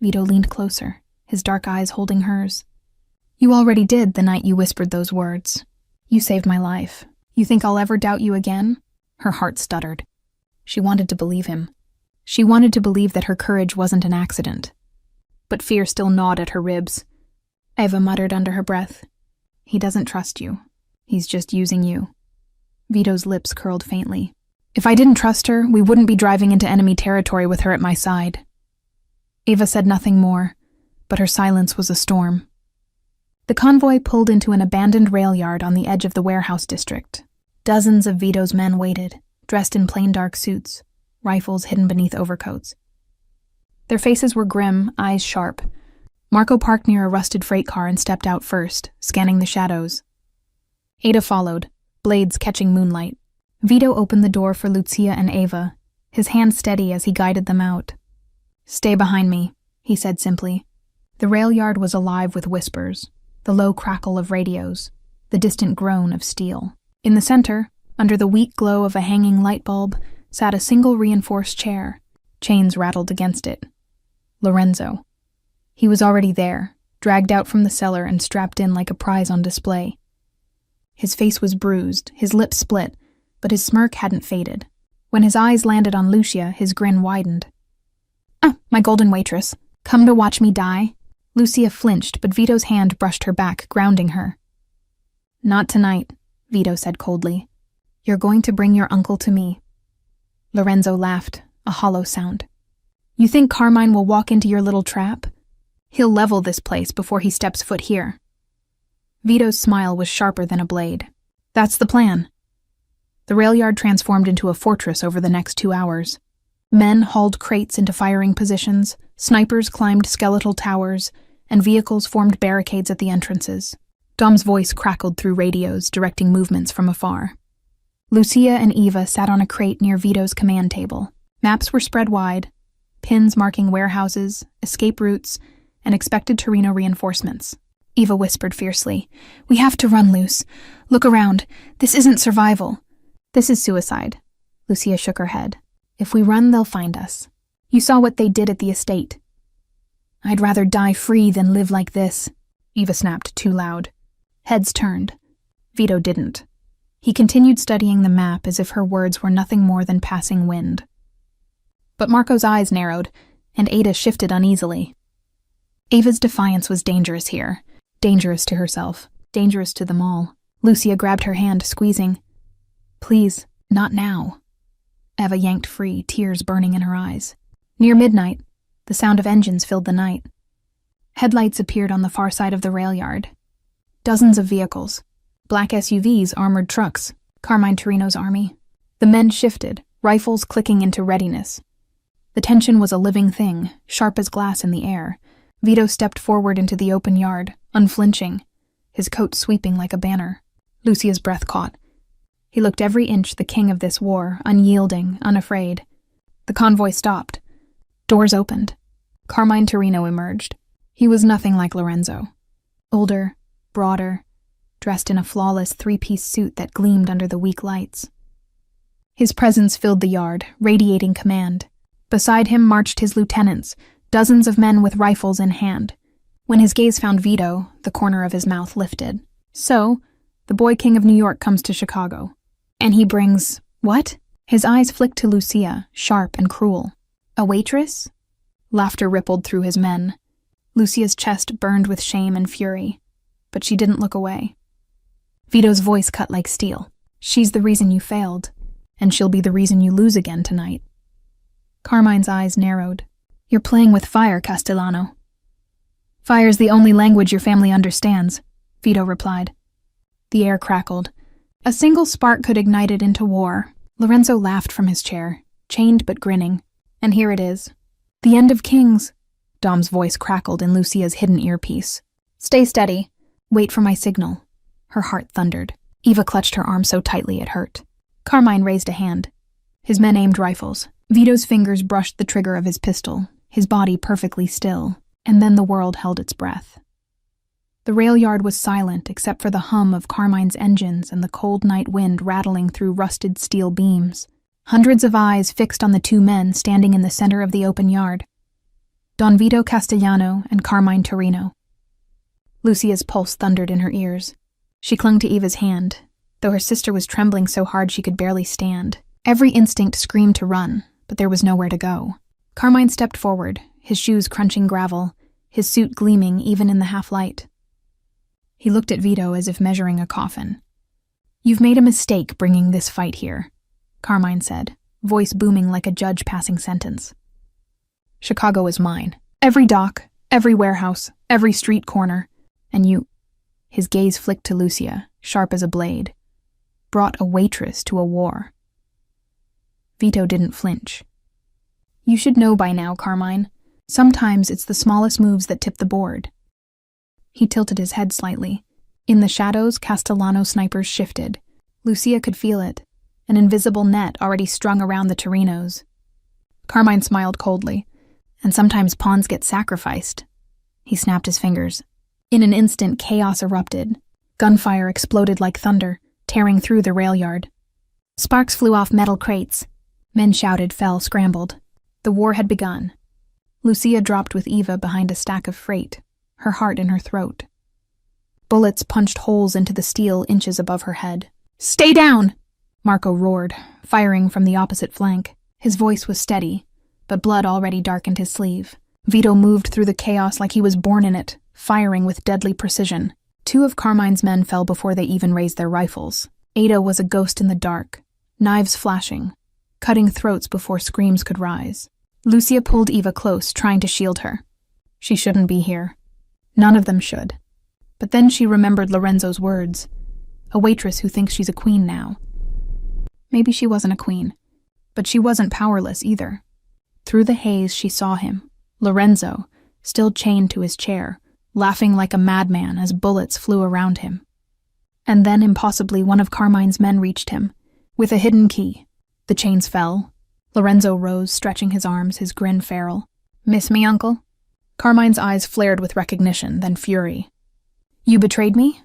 Vito leaned closer, his dark eyes holding hers. "You already did the night you whispered those words. You saved my life. You think I'll ever doubt you again?" Her heart stuttered. She wanted to believe him. She wanted to believe that her courage wasn't an accident. But fear still gnawed at her ribs. Eva muttered under her breath. "He doesn't trust you. He's just using you." Vito's lips curled faintly. "If I didn't trust her, we wouldn't be driving into enemy territory with her at my side." Eva said nothing more, but her silence was a storm. The convoy pulled into an abandoned rail yard on the edge of the warehouse district. Dozens of Vito's men waited, dressed in plain dark suits, rifles hidden beneath overcoats. Their faces were grim, eyes sharp. Marco parked near a rusted freight car and stepped out first, scanning the shadows. Ada followed, blades catching moonlight. Vito opened the door for Lucia and Eva, his hand steady as he guided them out. "Stay behind me," he said simply. The rail yard was alive with whispers, the low crackle of radios, the distant groan of steel. In the center, under the weak glow of a hanging light bulb, sat a single reinforced chair. Chains rattled against it. Lorenzo. He was already there, dragged out from the cellar and strapped in like a prize on display. His face was bruised, his lips split, but his smirk hadn't faded. When his eyes landed on Lucia, his grin widened. "Ah, my golden waitress. Come to watch me die?" Lucia flinched, but Vito's hand brushed her back, grounding her. "Not tonight," Vito said coldly. "You're going to bring your uncle to me." Lorenzo laughed, a hollow sound. "You think Carmine will walk into your little trap? He'll level this place before he steps foot here." Vito's smile was sharper than a blade. "That's the plan." The rail yard transformed into a fortress over the next 2 hours. Men hauled crates into firing positions, snipers climbed skeletal towers, and vehicles formed barricades at the entrances. Dom's voice crackled through radios, directing movements from afar. Lucia and Eva sat on a crate near Vito's command table. Maps were spread wide, pins marking warehouses, escape routes, and expected Torino reinforcements. Eva whispered fiercely, "We have to run, Luce. Look around. This isn't survival." "This is suicide." Lucia shook her head. "If we run, they'll find us. You saw what they did at the estate." "I'd rather die free than live like this," Eva snapped too loud. Heads turned. Vito didn't. He continued studying the map as if her words were nothing more than passing wind. But Marco's eyes narrowed, and Ada shifted uneasily. Ava's defiance was dangerous here. Dangerous to herself. Dangerous to them all. Lucia grabbed her hand, squeezing. Please, not now. Eva yanked free, tears burning in her eyes. Near midnight, the sound of engines filled the night. Headlights appeared on the far side of the rail yard. Dozens of vehicles. Black SUVs, armored trucks. Carmine Torino's army. The men shifted, rifles clicking into readiness. The tension was a living thing, sharp as glass in the air. Vito stepped forward into the open yard, unflinching, his coat sweeping like a banner. Lucia's breath caught. He looked every inch the king of this war, unyielding, unafraid. The convoy stopped. Doors opened. Carmine Torino emerged. He was nothing like Lorenzo. Older, broader, dressed in a flawless three-piece suit that gleamed under the weak lights. His presence filled the yard, radiating command. Beside him marched his lieutenants, dozens of men with rifles in hand. When his gaze found Vito, the corner of his mouth lifted. So, the boy king of New York comes to Chicago. And he brings... what? His eyes flicked to Lucia, sharp and cruel. A waitress? Laughter rippled through his men. Lucia's chest burned with shame and fury, but she didn't look away. Vito's voice cut like steel. She's the reason you failed, and she'll be the reason you lose again tonight. Carmine's eyes narrowed. You're playing with fire, Castellano. Fire's the only language your family understands, Vito replied. The air crackled. A single spark could ignite it into war. Lorenzo laughed from his chair, chained but grinning. And here it is. The end of kings. Dom's voice crackled in Lucia's hidden earpiece. Stay steady. Wait for my signal. Her heart thundered. Eva clutched her arm so tightly it hurt. Carmine raised a hand. His men aimed rifles. Vito's fingers brushed the trigger of his pistol, his body perfectly still, and then the world held its breath. The rail yard was silent except for the hum of Carmine's engines and the cold night wind rattling through rusted steel beams. Hundreds of eyes fixed on the two men standing in the center of the open yard. Don Vito Castellano and Carmine Torino. Lucia's pulse thundered in her ears. She clung to Eva's hand, though her sister was trembling so hard she could barely stand. Every instinct screamed to run, but there was nowhere to go. Carmine stepped forward, his shoes crunching gravel, his suit gleaming even in the half-light. He looked at Vito as if measuring a coffin. You've made a mistake bringing this fight here, Carmine said, voice booming like a judge passing sentence. Chicago is mine. Every dock, every warehouse, every street corner. And you... His gaze flicked to Lucia, sharp as a blade. Brought a waitress to a war. Vito didn't flinch. You should know by now, Carmine. Sometimes it's the smallest moves that tip the board. He tilted his head slightly. In the shadows, Castellano snipers shifted. Lucia could feel it, an invisible net already strung around the Torinos. Carmine smiled coldly. And sometimes pawns get sacrificed. He snapped his fingers. In an instant, chaos erupted. Gunfire exploded like thunder, tearing through the rail yard. Sparks flew off metal crates. Men shouted, fell, scrambled. The war had begun. Lucia dropped with Eva behind a stack of freight, her heart in her throat. Bullets punched holes into the steel inches above her head. Stay down! Marco roared, firing from the opposite flank. His voice was steady, but blood already darkened his sleeve. Vito moved through the chaos like he was born in it, firing with deadly precision. Two of Carmine's men fell before they even raised their rifles. Ada was a ghost in the dark, knives flashing, cutting throats before screams could rise. Lucia pulled Eva close, trying to shield her. She shouldn't be here. None of them should. But then she remembered Lorenzo's words. A waitress who thinks she's a queen now. Maybe she wasn't a queen, but she wasn't powerless either. Through the haze, she saw him, Lorenzo, still chained to his chair, laughing like a madman as bullets flew around him. And then, impossibly, one of Carmine's men reached him, with a hidden key. The chains fell. Lorenzo rose, stretching his arms, his grin feral. Miss me, uncle? Carmine's eyes flared with recognition, then fury. You betrayed me?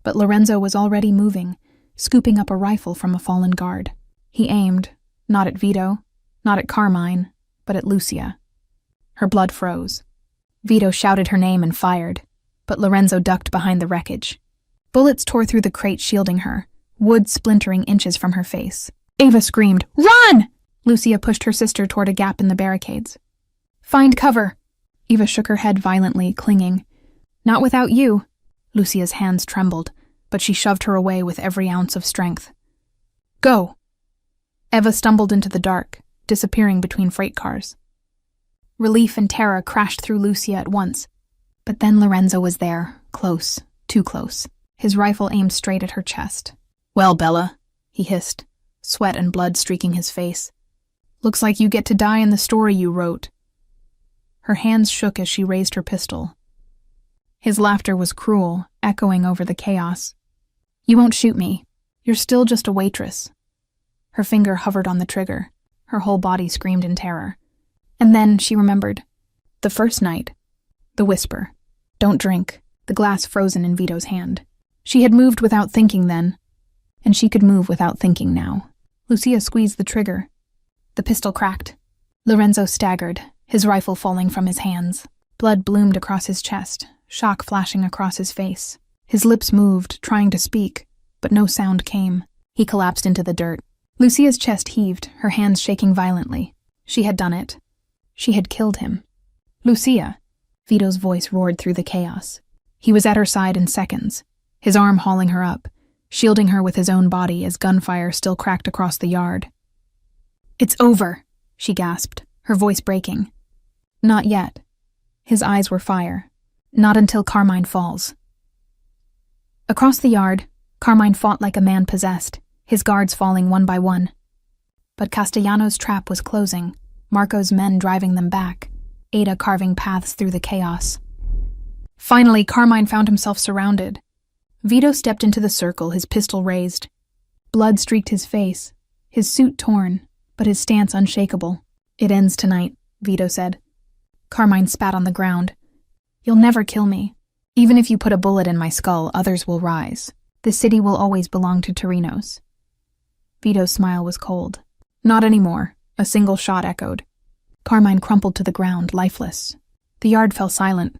But Lorenzo was already moving, scooping up a rifle from a fallen guard. He aimed, not at Vito, not at Carmine, but at Lucia. Her blood froze. Vito shouted her name and fired, but Lorenzo ducked behind the wreckage. Bullets tore through the crate shielding her, wood splintering inches from her face. Ava screamed, "Run!" Lucia pushed her sister toward a gap in the barricades. Find cover. Eva shook her head violently, clinging. Not without you. Lucia's hands trembled, but she shoved her away with every ounce of strength. Go! Eva stumbled into the dark, disappearing between freight cars. Relief and terror crashed through Lucia at once. But then Lorenzo was there, close, too close, his rifle aimed straight at her chest. Well, Bella, he hissed, sweat and blood streaking his face. Looks like you get to die in the story you wrote. Her hands shook as she raised her pistol. His laughter was cruel, echoing over the chaos. You won't shoot me. You're still just a waitress. Her finger hovered on the trigger. Her whole body screamed in terror. And then she remembered. The first night. The whisper. Don't drink. The glass frozen in Vito's hand. She had moved without thinking then, and she could move without thinking now. Lucia squeezed the trigger. The pistol cracked. Lorenzo staggered, his rifle falling from his hands. Blood bloomed across his chest, shock flashing across his face. His lips moved, trying to speak, but no sound came. He collapsed into the dirt. Lucia's chest heaved, her hands shaking violently. She had done it. She had killed him. Lucia! Vito's voice roared through the chaos. He was at her side in seconds, his arm hauling her up, shielding her with his own body as gunfire still cracked across the yard. It's over, she gasped, her voice breaking. Not yet. His eyes were fire. Not until Carmine falls. Across the yard, Carmine fought like a man possessed, his guards falling one by one. But Castellano's trap was closing, Marco's men driving them back, Ada carving paths through the chaos. Finally, Carmine found himself surrounded. Vito stepped into the circle, his pistol raised. Blood streaked his face, his suit torn, but his stance unshakable. It ends tonight, Vito said. Carmine spat on the ground. You'll never kill me. Even if you put a bullet in my skull, others will rise. The city will always belong to Torinos. Vito's smile was cold. Not anymore, a single shot echoed. Carmine crumpled to the ground, lifeless. The yard fell silent.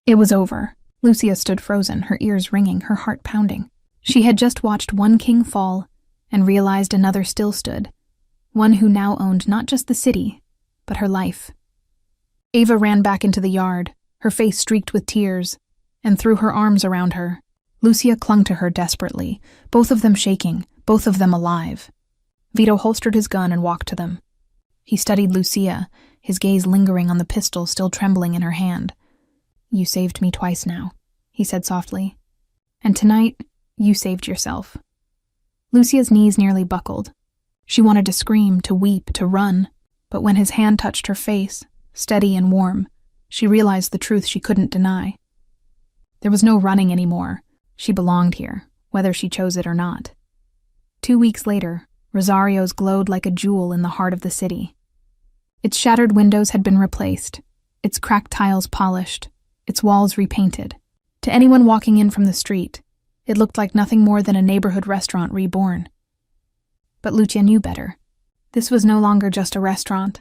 It was over. Lucia stood frozen, her ears ringing, her heart pounding. She had just watched one king fall and realized another still stood, one who now owned not just the city, but her life. Ava ran back into the yard, her face streaked with tears, and threw her arms around her. Lucia clung to her desperately, both of them shaking, both of them alive. Vito holstered his gun and walked to them. He studied Lucia, his gaze lingering on the pistol still trembling in her hand. You saved me twice now, he said softly. And tonight, you saved yourself. Lucia's knees nearly buckled. She wanted to scream, to weep, to run, but when his hand touched her face, steady and warm, she realized the truth she couldn't deny. There was no running anymore. She belonged here, whether she chose it or not. 2 weeks later, Rosario's glowed like a jewel in the heart of the city. Its shattered windows had been replaced, its cracked tiles polished, its walls repainted. To anyone walking in from the street, it looked like nothing more than a neighborhood restaurant reborn. But Lucia knew better. This was no longer just a restaurant.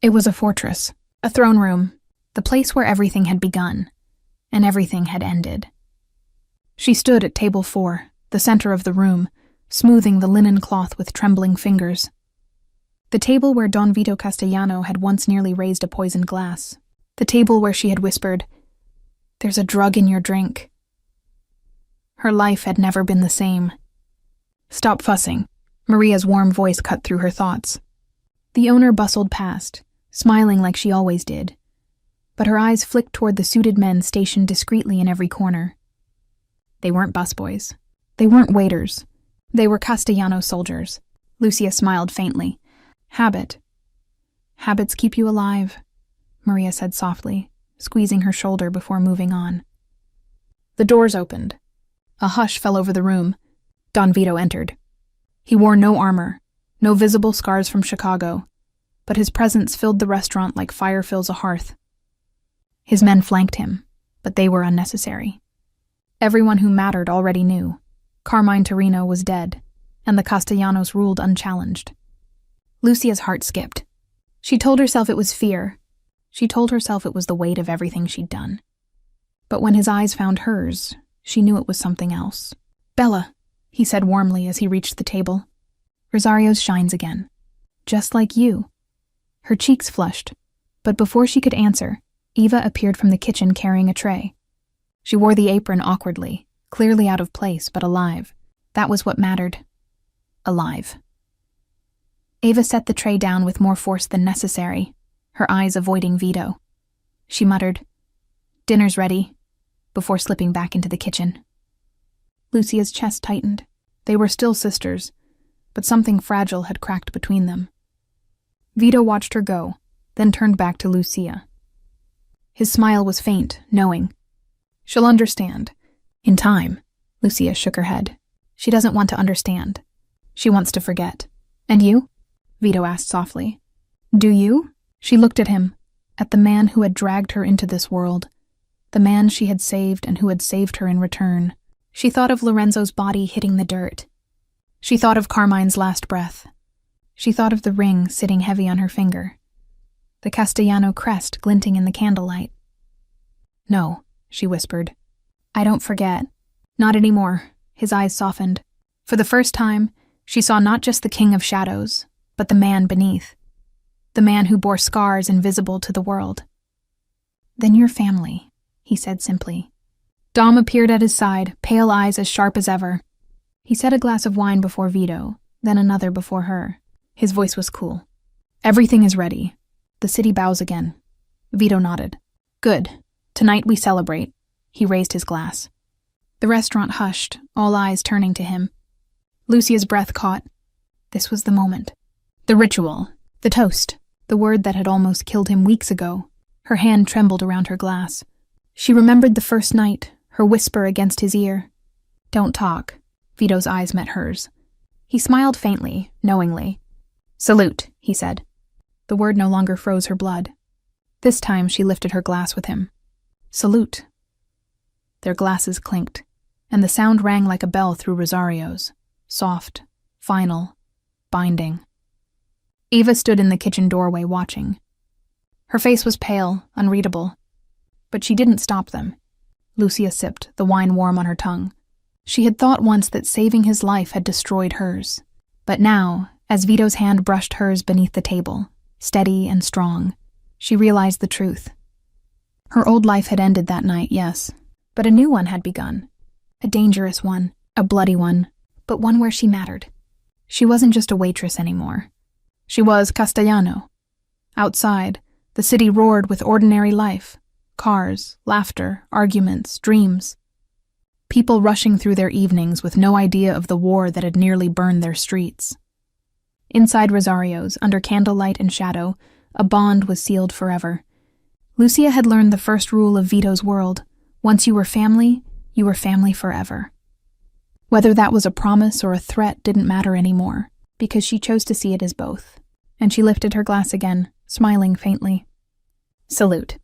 It was a fortress, a throne room, the place where everything had begun, and everything had ended. She stood at table 4, the center of the room, smoothing the linen cloth with trembling fingers. The table where Don Vito Castellano had once nearly raised a poisoned glass. The table where she had whispered, "There's a drug in your drink." Her life had never been the same. Stop fussing. Maria's warm voice cut through her thoughts. The owner bustled past, smiling like she always did, but her eyes flicked toward the suited men stationed discreetly in every corner. They weren't busboys. They weren't waiters. They were Castellano soldiers. Lucia smiled faintly. Habit. Habits keep you alive, Maria said softly, squeezing her shoulder before moving on. The doors opened. A hush fell over the room. Don Vito entered. He wore no armor, no visible scars from Chicago, but his presence filled the restaurant like fire fills a hearth. His men flanked him, but they were unnecessary. Everyone who mattered already knew. Carmine Torino was dead, and the Castellanos ruled unchallenged. Lucia's heart skipped. She told herself it was fear. She told herself it was the weight of everything she'd done. But when his eyes found hers, she knew it was something else. "Bella," he said warmly as he reached the table. "Rosario's shines again. Just like you." Her cheeks flushed, but before she could answer, Eva appeared from the kitchen carrying a tray. She wore the apron awkwardly, clearly out of place but alive. That was what mattered. Alive. Eva set the tray down with more force than necessary, her eyes avoiding Vito. She muttered, "Dinner's ready," before slipping back into the kitchen. Lucia's chest tightened. They were still sisters, but something fragile had cracked between them. Vito watched her go, then turned back to Lucia. His smile was faint, knowing. "She'll understand. In time." Lucia shook her head. "She doesn't want to understand. She wants to forget." "And you?" Vito asked softly. "Do you?" She looked at him, at the man who had dragged her into this world, the man she had saved and who had saved her in return. She thought of Lorenzo's body hitting the dirt. She thought of Carmine's last breath. She thought of the ring sitting heavy on her finger, the Castellano crest glinting in the candlelight. "No," she whispered. "I don't forget. Not anymore." His eyes softened. For the first time, she saw not just the king of shadows, but the man beneath. The man who bore scars invisible to the world. "Then your family," he said simply. Dom appeared at his side, pale eyes as sharp as ever. He set a glass of wine before Vito, then another before her. His voice was cool. "Everything is ready. The city bows again." Vito nodded. "Good. Tonight we celebrate." He raised his glass. The restaurant hushed, all eyes turning to him. Lucia's breath caught. This was the moment. The ritual. The toast. The word that had almost killed him weeks ago. Her hand trembled around her glass. She remembered the first night, her whisper against his ear. "Don't talk." Vito's eyes met hers. He smiled faintly, knowingly. "Salute," he said. The word no longer froze her blood. This time she lifted her glass with him. "Salute." Their glasses clinked, and the sound rang like a bell through Rosario's. Soft, final, binding. Eva stood in the kitchen doorway watching. Her face was pale, unreadable. But she didn't stop them. Lucia sipped, the wine warm on her tongue. She had thought once that saving his life had destroyed hers. But now, as Vito's hand brushed hers beneath the table, steady and strong, she realized the truth. Her old life had ended that night, yes, but a new one had begun. A dangerous one, a bloody one, but one where she mattered. She wasn't just a waitress anymore. She was Castellano. Outside, the city roared with ordinary life. Cars, laughter, arguments, dreams. People rushing through their evenings with no idea of the war that had nearly burned their streets. Inside Rosario's, under candlelight and shadow, a bond was sealed forever. Lucia had learned the first rule of Vito's world. Once you were family forever. Whether that was a promise or a threat didn't matter anymore, because she chose to see it as both. And she lifted her glass again, smiling faintly. "Salute."